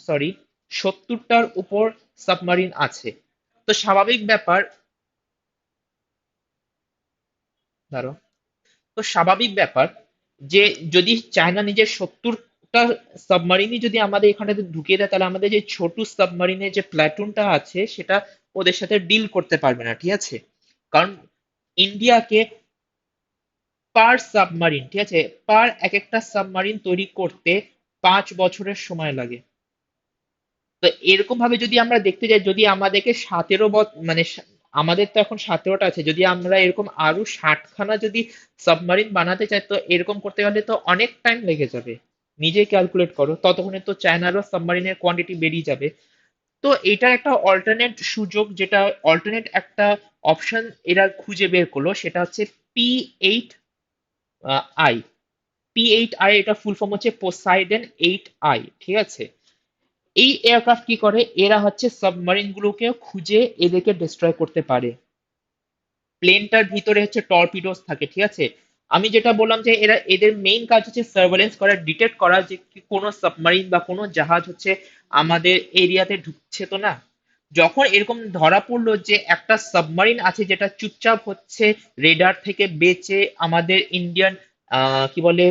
সরি, 70টার উপর সাবমারিন আছে। তো স্বাভাবিক ব্যাপার, ধরো, তো স্বাভাবিক ব্যাপার যে যদি চায়না নিজের 70টা সাবমারিনই যদি আমাদের এখানে ঢুকিয়ে দেয়, তাহলে আমাদের যে ছোট সাবমারিনের যে প্ল্যাটুনটা আছে সেটা ওদের সাথে ডিল করতে পারবে না, ঠিক আছে। কারণ ইন্ডিয়াকে পার সাবমারিন, ঠিক আছে, পার এক একটা সাবমারিন তৈরি করতে 5 বছরের সময় লাগে। তো এরকম ভাবে যদি আমরা দেখতে যাই, যদি আমাদেরকে আমাদের তো এখন 17টা আছে, যদি আমরা এরকম আরো 60খানা যদি সাবমারিন বানাতে চাই, তো এরকম করতে গেলে তো অনেক টাইম লেগে যাবে। নিজে ক্যালকুলেট করো, ততক্ষণে তো চায়নারও সাবমারিনের কোয়ান্টিটি বেরিয়ে যাবে। তো এটার একটা অল্টারনেট সুযোগ, যেটা অল্টারনেট একটা অপশন এরা খুঁজে বের করলো, সেটা হচ্ছে P8I। P8I এটা ফুল ফর্ম হচ্ছে পোসাইডন 8I, ঠিক আছে। এই এয়ারক্রাফট কি করে, এরা হচ্ছে সাবমারিন গুলোকে খুঁজে এদেরকে ডিস্ট্রয় করতে পারে। প্লেনটার ভিতরে হচ্ছে টর্পিডোস থাকে, ঠিক আছে। আমি যেটা বললাম যে এদের মেইন কাজ হচ্ছে সার্ভেলেন্স করা, ডিটেক্ট করা যে কোনো সাবমারিন বা কোনো জাহাজ হচ্ছে আমাদের এরিয়াতে ঢুকছে তো না। যখন এরকম ধরা পড়লো যে একটা সাবমারিন আছে যেটা চুপচাপ হচ্ছে রেডার থেকে বেঁচে আমাদের ইন্ডিয়ান কি বলে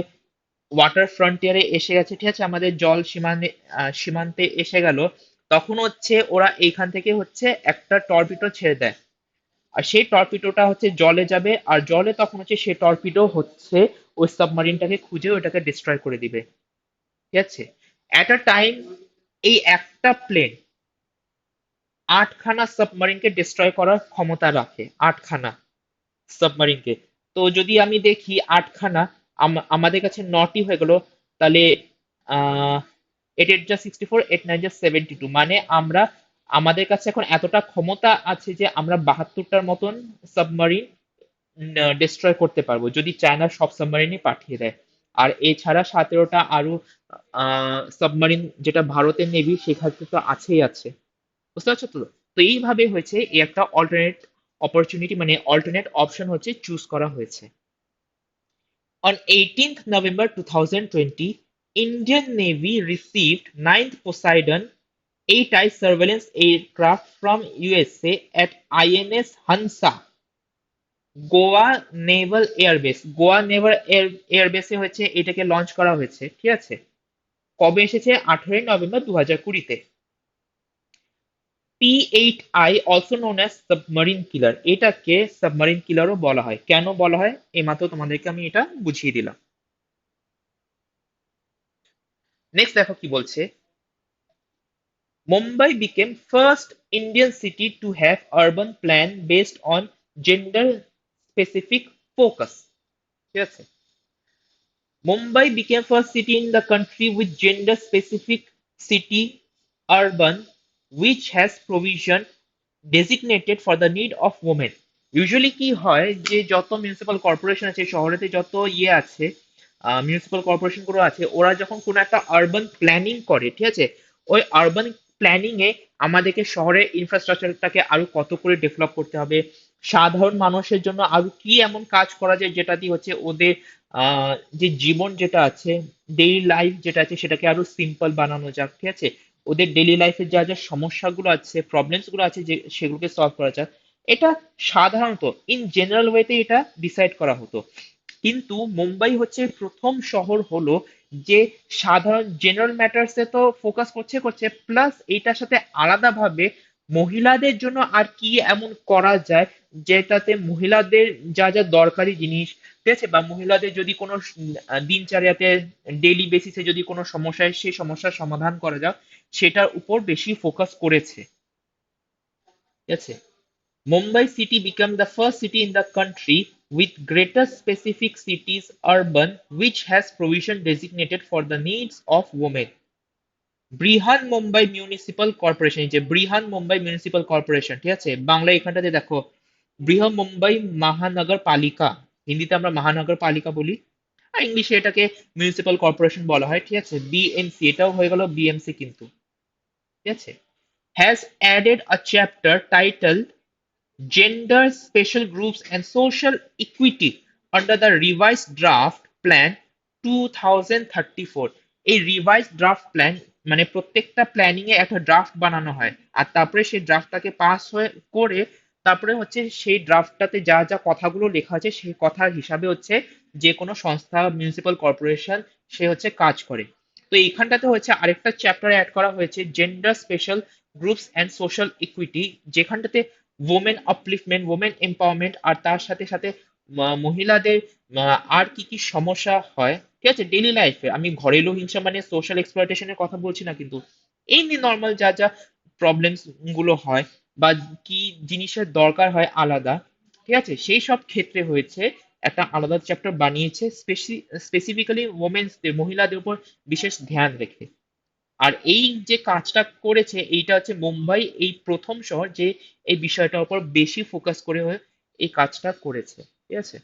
ওয়াটার ফ্রন্টিয়ারে এসে গেছে, ঠিক আছে, আমাদের জল সীমান্তে এসে গেল, তখন হচ্ছে ওরা এইখান থেকে হচ্ছে একটা টর্পিডো ছেড়ে দেয়। আর সেই টর্পিডোটা হচ্ছে জলে যাবে, আর জলে তখন হচ্ছে সেই টর্পিডো হচ্ছে ওই সাবমারিনটাকে খুঁজে ওটাকে ডিস্ট্রয় করে দিবে, ঠিক আছে। অ্যাট আ টাইম এই একটা প্লেন 8খানা সাবমারিনকে ডিস্ট্রয় করার ক্ষমতা রাখে, 8খানা সাবমারিনকে। তো যদি আমি দেখি 8খানা, আমাদের কাছে 9টি হয়ে গেল, তাহলে আহ 8 8 যা 64, 8 9 যা 72, মানে আমরা, আমাদের কাছে এখন এতটা ক্ষমতা আছে যে আমরা 72টার মতন সাবমারিন ডিস্ট্রয় করতে পারবো, যদি চায়না সব সাবমারিনই পাঠিয়ে দেয়। আর এছাড়া 17টা আরো সাবমারিন যেটা ভারতের নেভি সেখানে তো আছেই আছে, বুঝতে পারছো তো। তো এইভাবে হয়েছে, এই একটা অল্টারনেট অপরচুনিটি, মানে অল্টারনেট অপশন হচ্ছে চুজ করা হয়েছে। On 18th November 2020, Indian Navy received ninth Poseidon 8I surveillance aircraft from USA at INS Hansa, Goa naval airbase. Goa naval এয়ারবেসে হচ্ছে এটাকে লঞ্চ করা হয়েছে, ঠিক আছে। কবে এসেছে? 18ই নভেম্বর 2020-তে। P8I also known as submarine killer, এটাকে সাবমারিন কিলারও বলা হয়। কেন বলা হয় এইমাত্র তোমাদেরকে আমি এটা বুঝিয়ে দিলাম। নেক্সট দেখো কি বলছে। Mumbai became first Indian city to have urban plan based on gender specific focus, ঠিক আছে। Mumbai became first city in the country with gender specific city urban which has provision designated for the need of women. Usually কি হয় যে যত municipal corporation আছে শহরেতে, যত আছে municipal corporation গুলো আছে, ওরা যখন কোনো একটা আরবান প্ল্যানিং করে, ঠিক আছে, ওই আরবান প্ল্যানিং এ আমাদেরকে শহরের ইনফ্রাস্ট্রাকচারটাকে আরো কত করে ডেভেলপ করতে হবে, সাধারণ মানুষের জন্য আরো কি এমন কাজ করা যায় যেটা দিয়ে হচ্ছে ওদের যে জীবন যেটা আছে, ডেইলি লাইফ যেটা আছে সেটাকে আরো সিম্পল বানানো যাক, ঠিক আছে। ওদের ডেইলি লাইফে যা যা সমস্যাগুলো আছে, প্রবলেমস গুলো আছে, যে সেগুলোকে সলভ করা যাক, এটা সাধারণত ইন জেনারেল ওয়েতে এটা ডিসাইড করা হতো। কিন্তু মুম্বাই হচ্ছে প্রথম শহর হলো যে সাধারণ জেনারেল ম্যাটার্সে তো ফোকাস করছে করছে, প্লাস এইটার সাথে আলাদাভাবে মহিলাদের জন্য আর কি এমন করা যায় যেটাতে মহিলাদের যা যা দরকারি জিনিস, ঠিক আছে, বা মহিলাদের যদি কোনো দিনচর্যাতে ডেইলি বেসিসে যদি কোনো সমস্যা হয় সেই সমস্যার সমাধান করা যায়, সেটার উপর বেশি ফোকাস করেছে, ঠিক আছে। Mumbai city became the first city in the country with greater specific cities urban which has provision designated for the needs of women. Brihan Mumbai municipal corporation, এই যে বৃহন মুম্বাই মিউনিসিপাল কর্পোরেশন, ঠিক আছে, বাংলা এখানটাতে দেখো বৃহন মুম্বাই মহানগর পালিকা, হিন্দিতে আমরা মহানগর পালিকা বলি, আর ইংলিশে এটাকে মিউনিসিপাল কর্পোরেশন বলা হয়, ঠিক আছে। বিএমসি, এটাও হয়ে গেল বিএমসি কিন্তু, ঠিক আছে। Has added a chapter title gender, special groups, and social equity under the revised draft plan 2034। এই রিভাইজ ড্রাফট প্ল্যান মানে প্রত্যেকটা প্ল্যানিং এ একটা ড্রাফট বানানো হয়, আর তারপরে সেই ড্রাফটটাকে পাস হয়ে করে তারপরে হচ্ছে সেই ড্রাফটটাতে যা যা কথাগুলো লেখা আছে সেই কথার হিসাবে হচ্ছে যে কোনো সংস্থা মিউনিসিপাল কর্পোরেশন সে হচ্ছে কাজ করে। তো এইখানটাতে হচ্ছে আরেকটা চ্যাপ্টার অ্যাড করা হয়েছে, gender, special groups and social equity, যেখানটাতে ওমেন আপলিফমেন্ট, ওমেন এম্পাওয়ারমেন্ট, আর তার সাথে সাথে মহিলাদের আর কি কি সমস্যা হয়, ঠিক আছে, ডেইলি লাইফে। আমি ঘরেলু হিংসা মানে সোশ্যাল এক্সপ্লয়টেশনের কথা বলছি না কিন্তু, এই নর্মাল যা যা প্রবলেমস গুলো হয় বা কি জিনিসের দরকার হয় আলাদা, ঠিক আছে, সেই সব ক্ষেত্রে হয়েছে একটা আলাদা চ্যাপ্টার বানিয়েছে স্পেসিফিক্যালি ওমেন্সদের, মহিলাদের উপর বিশেষ ধ্যান রেখে। আর এই যে কাজটা করেছে এইটা হচ্ছে মুম্বাই এই প্রথম শহর যে এই বিষয়টার উপর বেশি ফোকাস করে হয়ে এই কাজটা করেছে, ঠিক আছে।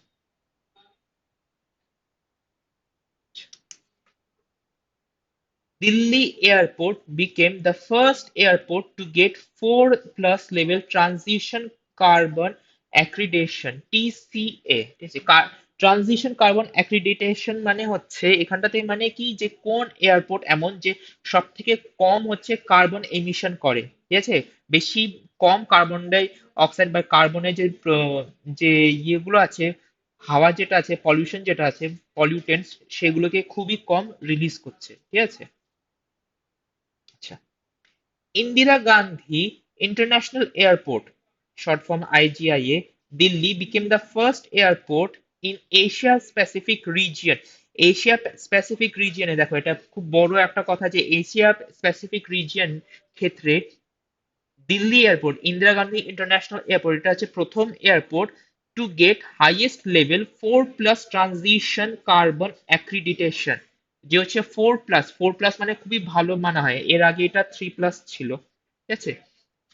Delhi Airport became the first airport to get 4 plus level transition carbon accreditation TCA, ঠিক আছে। ট্রানজিশন কার্বন অ্যাক্রিডিটেশন মানে হচ্ছে এখানটাতে মানে কি যে কোন এয়ারপোর্ট এমন যে সব থেকে কম হচ্ছে কার্বন এমিশন করে, ঠিক আছে, বেশি কম কার্বন ডাই অক্সাইড বা কার্বনের যে যে ইয়েগুলো আছে, হাওয়া যেটা আছে, পলিউশন যেটা আছে, পলিউটেন্টস, সেগুলোকে খুবই কম রিলিজ করছে, ঠিক আছে। আচ্ছা, Indira Gandhi International Airport, short form IGIA, Delhi became the first airport in Asia Pacific region। Asia specific রিজিয়নে দেখো এটা খুব বড় একটা কথা যে এশিয়া স্পেসিফিক রিজিয়ন ক্ষেত্রে Delhi airport, Indira Gandhi international airport, এটা হচ্ছে প্রথম airport to get highest level 4+ transition carbon accreditation. যে হচ্ছে 4+, 4+ মানে খুবই ভালো মানা হয়, এর আগে এটা 3+ ছিল, ঠিক আছে।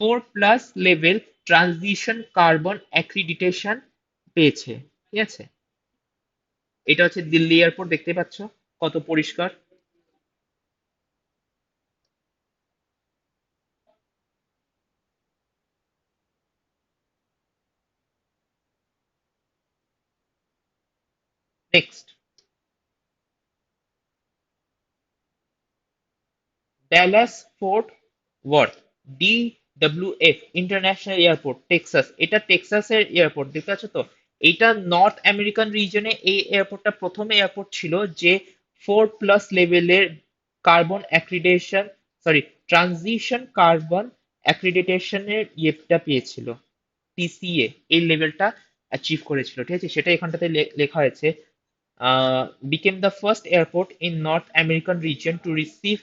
4+ লেভেল ট্রানজিশন কার্বন অ্যাক্রিডিটেশন পেয়েছে, ঠিক আছে। এটা হচ্ছে দিল্লি এয়ারপোর্ট, দেখতে পাচ্ছ কত পরিষ্কার। Next, Dallas Fort Worth, DWF international airport, Texas. এটা টেক্সাসের এয়ারপোর্ট, দেখতে পাচ্ছ তো। এটা নর্থ আমেরিকান রিজনে এই এয়ারপোর্টটা প্রথম এয়ারপোর্ট ছিল যে 4+ লেভেলের carbon accreditation, sorry, transition carbon অ্যাক্রিডিটেশনের ইয়েটা পেয়েছিল, TCA, এই লেভেলটা অ্যাচিভ করেছিল, ঠিক আছে। সেটা এখানটাতে লেখা হয়েছে, became the first airport in North American region to receive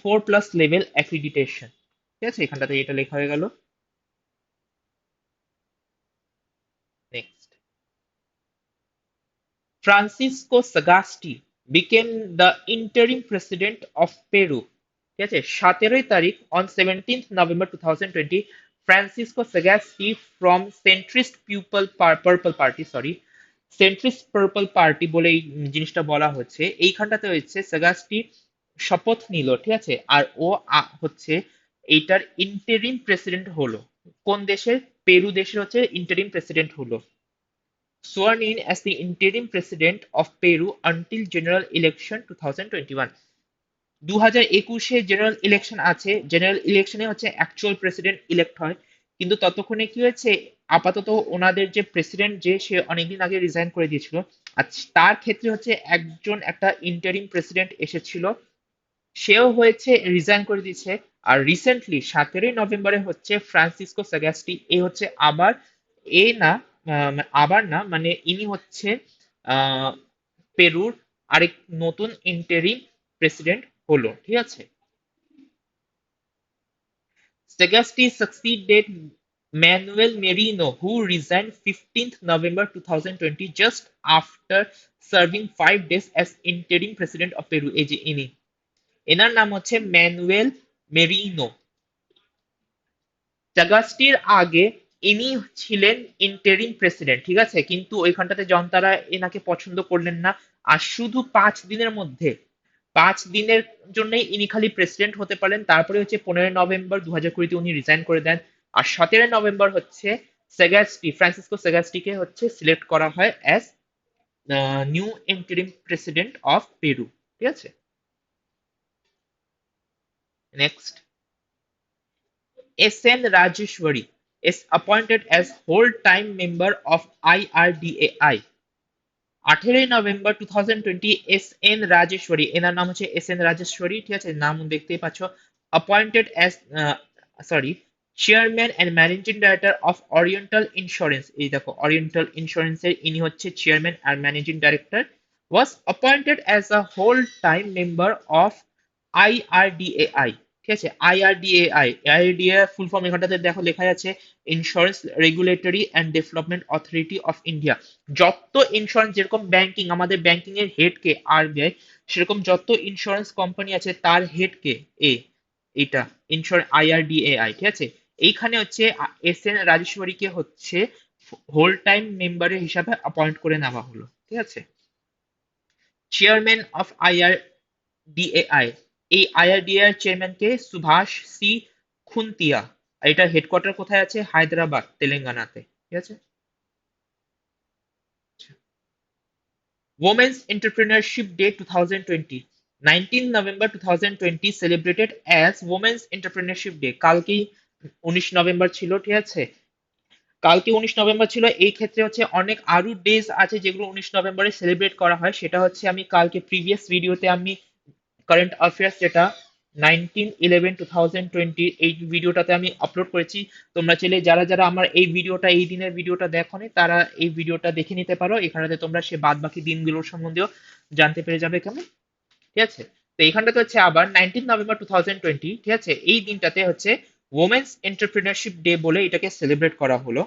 4+ level accreditation, ঠিক আছে, এখানটাতে এটা লেখা হয়ে গেল। Next, Francisco Sagasti became the interim president of Peru, ঠিক আছে। 17 তারিখ, on 17 November 2020, Francisco Sagasti from centrist purple party, sorry, centrist purple party বলে এই জিনিসটা বলা হচ্ছে, এইখানটাতে হচ্ছে সাগাস্টি শপথ নিল, ঠিক আছে। আর ও হচ্ছে এইটার ইন্টারিম প্রেসিডেন্ট হলো। কোন দেশের? পেরু দেশের হচ্ছে ইন্টারিম প্রেসিডেন্ট হলো। sworn in as the interim president of Peru until general election 2021। 2021-এ জেনারেল ইলেকশন আছে, জেনারেল ইলেকশনে হচ্ছে অ্যাকচুয়াল প্রেসিডেন্ট ইলেক্ট হয়, কিন্তু ততক্ষণে কি হয়েছে, আপাতত ওনাদের যে প্রেসিডেন্ট যে সে অনেকদিন আগে রিজাইন করে দিয়েছিল, আর তার ক্ষেত্রে হচ্ছে একজন একটা ইন্টারিম প্রেসিডেন্ট এসেছিল, সেও হয়েছে রিজাইন করে দিয়েছে। আর রিসেন্টলি 17 নভেম্বরে হচ্ছে ফ্রান্সিসকো সাগাস্টি এ হচ্ছে আবার, এ না, আবার না, মানে ইনি হচ্ছে আহ পেরুর আরেক নতুন ইন্টারিম প্রেসিডেন্ট হলো, ঠিক আছে। Sagasti succeeded Manuel Merino, who resigned 15th November 2020 just after serving 5 days as interim president of Peru। এই যে ইনি, এনার নাম হচ্ছে ম্যানুয়েল মেরিনো। জাগাস্টির আগে ইনি ছিলেন ইন্টারিম প্রেসিডেন্ট, ঠিক আছে, কিন্তু ওইখানটাতে যখন তারা এনাকে পছন্দ করলেন না, আর শুধু 5 দিনের মধ্যে, 5 দিনের জন্যই ইনি খালি প্রেসিডেন্ট হতে পারলেন, তারপরে হচ্ছে 15 নভেম্বর 2020 উনি রিজাইন করে দেন। আর 17 নভেম্বর হচ্ছে সেগাস্টি, ফ্রান্সিসকো সেগাস্টিকে হচ্ছে সিলেক্ট করা হয় as new interim president of Peru. ঠিক আছে, next, S N Rajeshwari is appointed as whole-time member of IRDAI। 18 November 2020 S N Rajeshwari, এনার নাম হচ্ছে এস এন রাজেশ্বরী, ঠিক আছে, নাম দেখতেই পাচ্ছ। Appointed as, sorry, chairman and managing director of Oriental Insurance, এই দেখো ওরিয়েন্টাল ইন্স্যুরেন্সের ইনি হচ্ছে চেয়ারম্যান আর managing director. Was appointed as a whole time member of IRDAI. ঠিক আছে, আইআরডিএআই, আইআরডিএআই ফুল ফর্ম এখানটাতে দেখো লেখা আছে insurance regulatory and development authority of India. যত ইন্স্যুরেন্স, যেরকম ব্যাংকিং, আমাদের ব্যাংকিং এর হেড কে আরবিআই, সেরকম যত ইন্স্যুরেন্স কোম্পানি আছে তার হেড কে এ, এটা ইন্স্যুরেন্স আইআরডিএআই। ঠিক আছে, এইখানে হচ্ছে এস এন রাজেশ্বরীকে হচ্ছে হোল টাইম মেম্বারের হিসাবে অ্যাপয়েন্ট করে নেওয়া হলো। ঠিক আছে, চেয়ারম্যান অফ আইআরডিএআই, এই আইআরডিএআই চেয়ারম্যানকে সুভাষ সি খুন্তিয়া। এটা হেডকোয়ার্টার কোথায় আছে? হায়দ্রাবাদ, তেলেঙ্গানাতে। ঠিক আছে, Women's Entrepreneurship Day 2020, 19 November 2020 celebrated as Women's Entrepreneurship Day। কালকেই 19 নভেম্বর ছিল। ঠিক আছে, কালকে 19 নভেম্বর ছিল। এই ক্ষেত্রে হচ্ছে অনেক আরো ডেজ আছে যেগুলো 19 নভেম্বরে সেলিব্রেট করা হয়, সেটা হচ্ছে আমি কালকে প্রিভিয়াস ভিডিওতে আমি কারেন্ট অ্যাফেয়ার্স যেটা 19/11/2020 এই ভিডিওটাতে আমি আপলোড করেছি। তোমরা চাইলে যারা যারা আমার এই ভিডিওটা, এই দিনের ভিডিওটা দেখোনি, তারা এই ভিডিওটা দেখে নিতে পারো। এখানে তোমরা সে বাদ বাকি দিনগুলোর সম্বন্ধেও জানতে পেরে যাবে কেমন। ঠিক আছে, তো এইখানটাতে হচ্ছে আবার 19 নভেম্বর 2020, ঠিক আছে, এই দিনটাতে হচ্ছে ওমেন্স এন্টারপ্রিনারশিপ ডে বলে এটাকে সেলিব্রেট করা হলো।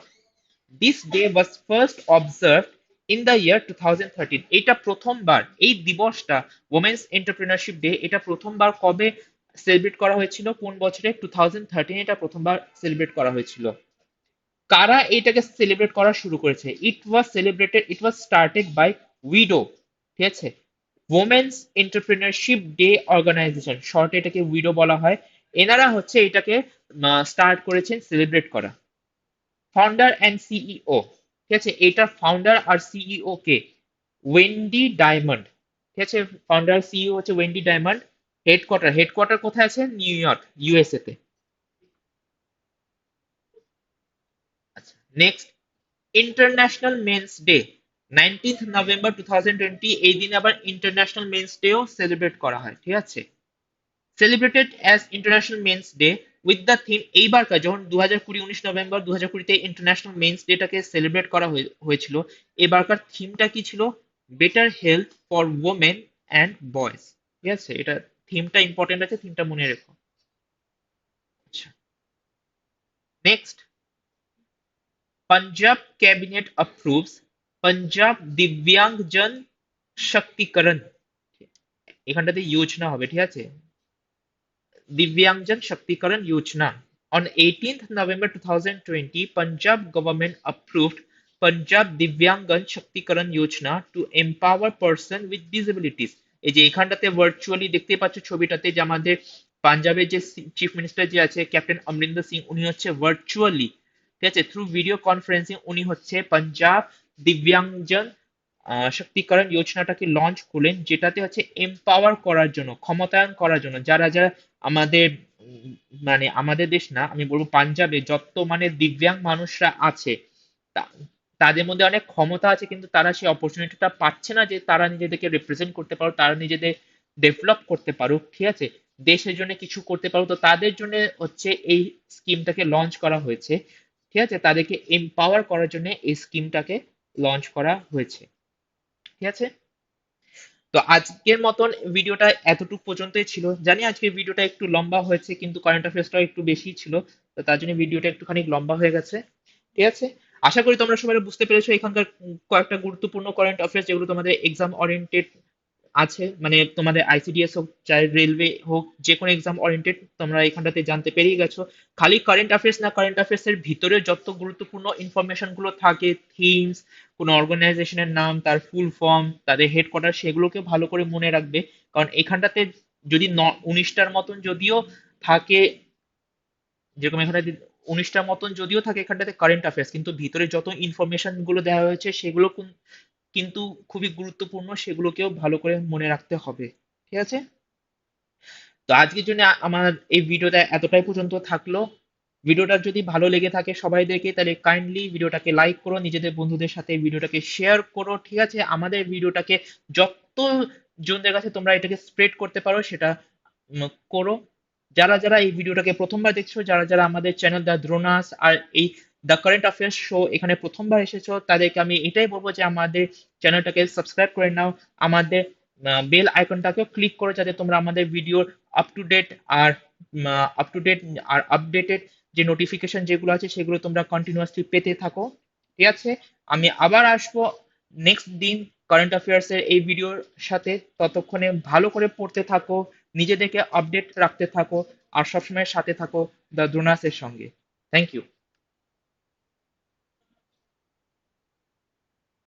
This day was first observed in the year 2013। এটা প্রথমবার, এই দিবসটা ওমেন্স এন্টারপ্রিনারশিপ ডে, এটা প্রথমবার কবে সেলিব্রেট করা হয়েছিল? কোন বছরে? 2013 এটা প্রথমবার সেলিব্রেট করা হয়েছিল। কারা এটাকে সেলিব্রেট করা শুরু করেছে? ইট ওয়াজ স্টার্টেড বাই উইডো। ঠিক আছে, ওমেন্স এন্টারপ্রিনারশিপ ডে অর্গানাইজেশন, শর্টে এটাকে উইডো বলা হয়। এনারা হচ্ছে এটাকে স্টার্ট করেছেন সেলিব্রেট করা। ফাউন্ডার অ্যান্ড সিইও, ঠিক আছে, এটার ফাউন্ডার আর সিইও কে? Wendy Diamond. ঠিক আছে, ফাউন্ডার সিইও হচ্ছে ওয়েন্ডি ডায়মন্ড। হেডকোয়ার্টার কোথায় আছে? নিউ ইয়র্ক, ইউএসএ তে। আচ্ছা, next, international men's day, 19 November 2020, এই দিনে আবার ইন্টারন্যাশনাল মেন্স ডেও সেলিব্রেট করা হয়। ঠিক আছে, celebrated as international men's day with the theme, এইবারকার যখন 2020 19 নভেম্বর 2020-তে ইন্টারন্যাশনাল মেন্স ডেটাকে সেলিব্রেট করা হয়েছিল, এবারকার থিমটা কি ছিল? Better health for women and boys. ঠিক আছে, এটা থিমটা ইম্পর্টেন্ট আছে, থিমটা মনে রেখো। আচ্ছা, next, Punjab cabinet approves Punjab दिव्यांगजन শক্তিকরণ, এখানটাতে যোজনা হবে। ঠিক আছে, দিব্যাংজন শক্তিকরণ যোজনা। On 18th November 2020, Punjab government approved Punjab Divyangan Shaktikaran Yojana to empower person with disabilities। এই যে এখানটাতে ভার্চুয়ালি দেখতে পাচ্ছ ছবিটাতে, যে আমাদের পাঞ্জাবের যে চিফ মিনিস্টার যে আছে ক্যাপ্টেন অমরিন্দর সিং, উনি হচ্ছে ভার্চুয়ালি, ঠিক আছে, থ্রু ভিডিও কনফারেন্সিং উনি হচ্ছে পাঞ্জাব দিব্যাংজন শক্তিকরণ যোজনাটাকে লঞ্চ করলেন, যেটাতে হচ্ছে এম্পাওয়ার করার জন্য, ক্ষমতায়ন করার জন্য যারা যারা আমাদের মানে আমাদের দেশ না, আমি বলবো পাঞ্জাবে যত মানে দিব্যাং মানুষরা আছে, তাদের মধ্যে অনেক ক্ষমতা আছে, কিন্তু তারা সেই অপরচুনিটিটা পাচ্ছে না যে তারা নিজেদেরকে রিপ্রেজেন্ট করতে পারো, তারা নিজেদের ডেভেলপ করতে পারুক, ঠিক আছে, দেশের জন্য কিছু করতে পারো। তো তাদের জন্য হচ্ছে এই স্কিমটাকে লঞ্চ করা হয়েছে। ঠিক আছে, তাদেরকে এম্পাওয়ার করার জন্য এই স্কিমটাকে লঞ্চ করা হয়েছে। ঠিক আছে, তো আজকের মতন ভিডিওটা এতটুকু পর্যন্তই ছিল। জানি আজকের ভিডিওটা একটু লম্বা হয়েছে, কিন্তু কারেন্ট অ্যাফেয়ার্সটাও একটু বেশি ছিল, তো তার জন্য ভিডিওটা একটুখানি লম্বা হয়ে গেছে। ঠিক আছে, আশা করি তোমরা সবাই বুঝতে পেরেছো এখানকার কয়েকটা গুরুত্বপূর্ণ কারেন্ট অ্যাফেয়ার্স যেগুলো তোমাদের এক্সাম ওরিয়েন্টেড আছে, মানে তোমাদের আইসিডিএস হোক চাই রেলওয়ে হোক, যে কোনো এক্সাম ওরিয়েন্টেড তোমরা এখানটাতে জানতে পেরিয়ে গেছো। খালি কারেন্ট অ্যাফেয়ার্স না, কারেন্ট অ্যাফেয়ার্স এর ভিতরে যত গুরুত্বপূর্ণ ইনফরমেশন গুলো থাকে, থিমস, কোনো অর্গানাইজেশনের নাম, তার ফুল ফর্ম, তাদের হেডকোয়ার্টার, সেগুলোকে ভালো করে মনে রাখবে। কারণ এখানটাতে যদি 19টার মতন যদিও থাকে, যেরকম এখানে 19টার মতন যদিও থাকে এখানটাতে কারেন্ট অ্যাফেয়ার্স, কিন্তু ভিতরে যত ইনফরমেশন গুলো দেওয়া হয়েছে সেগুলো কিন্তু খুবই গুরুত্বপূর্ণ, সেগুলোকেও ভালো করে মনে রাখতে হবে। ঠিক আছে? তো আজকের জন্য আমার এই ভিডিওটা এতটাই পর্যন্ত থাকলো। ভিডিওটা যদি ভালো লেগে থাকে সবাই দেখে, তাহলে কাইন্ডলি ভিডিওটাকে লাইক করো, নিজেদের বন্ধুদের সাথে ভিডিওটাকে শেয়ার করো। ঠিক আছে? আমাদের ভিডিওটাকে যত জনদের কাছে তোমরা এটাকে স্প্রেড করতে পারো সেটা করো। যারা যারা এই ভিডিওটাকে প্রথমবার দেখছো, যারা যারা আমাদের চ্যানেল দ্য দ্রোনাস আর এই দ্য কারেন্ট অ্যাফেয়ার্স শো এখানে প্রথমবার এসেছো, তাদেরকে আমি এটাই বলবো যে আমাদের চ্যানেলটাকে সাবস্ক্রাইব করে নাও, আমাদের বেল আইকনটাকেও ক্লিক করো, যাতে তোমরা আমাদের ভিডিওর আপ টু ডেট আর আপ টু ডেট আর আপডেটেড যে নোটিফিকেশন যেগুলো আছে সেগুলো তোমরা কন্টিনিউয়াসলি পেতে থাকো। ঠিক আছে? আমি আবার আসবো নেক্সট দিন কারেন্ট অ্যাফেয়ার্স এর এই ভিডিওর সাথে। ততক্ষণে ভালো করে পড়তে থাকো, নিজেদেরকে আপডেট রাখতে থাকো, আর সবসময় সাথে থাকো দ্য দ্রোনাসের সঙ্গে। Thank you.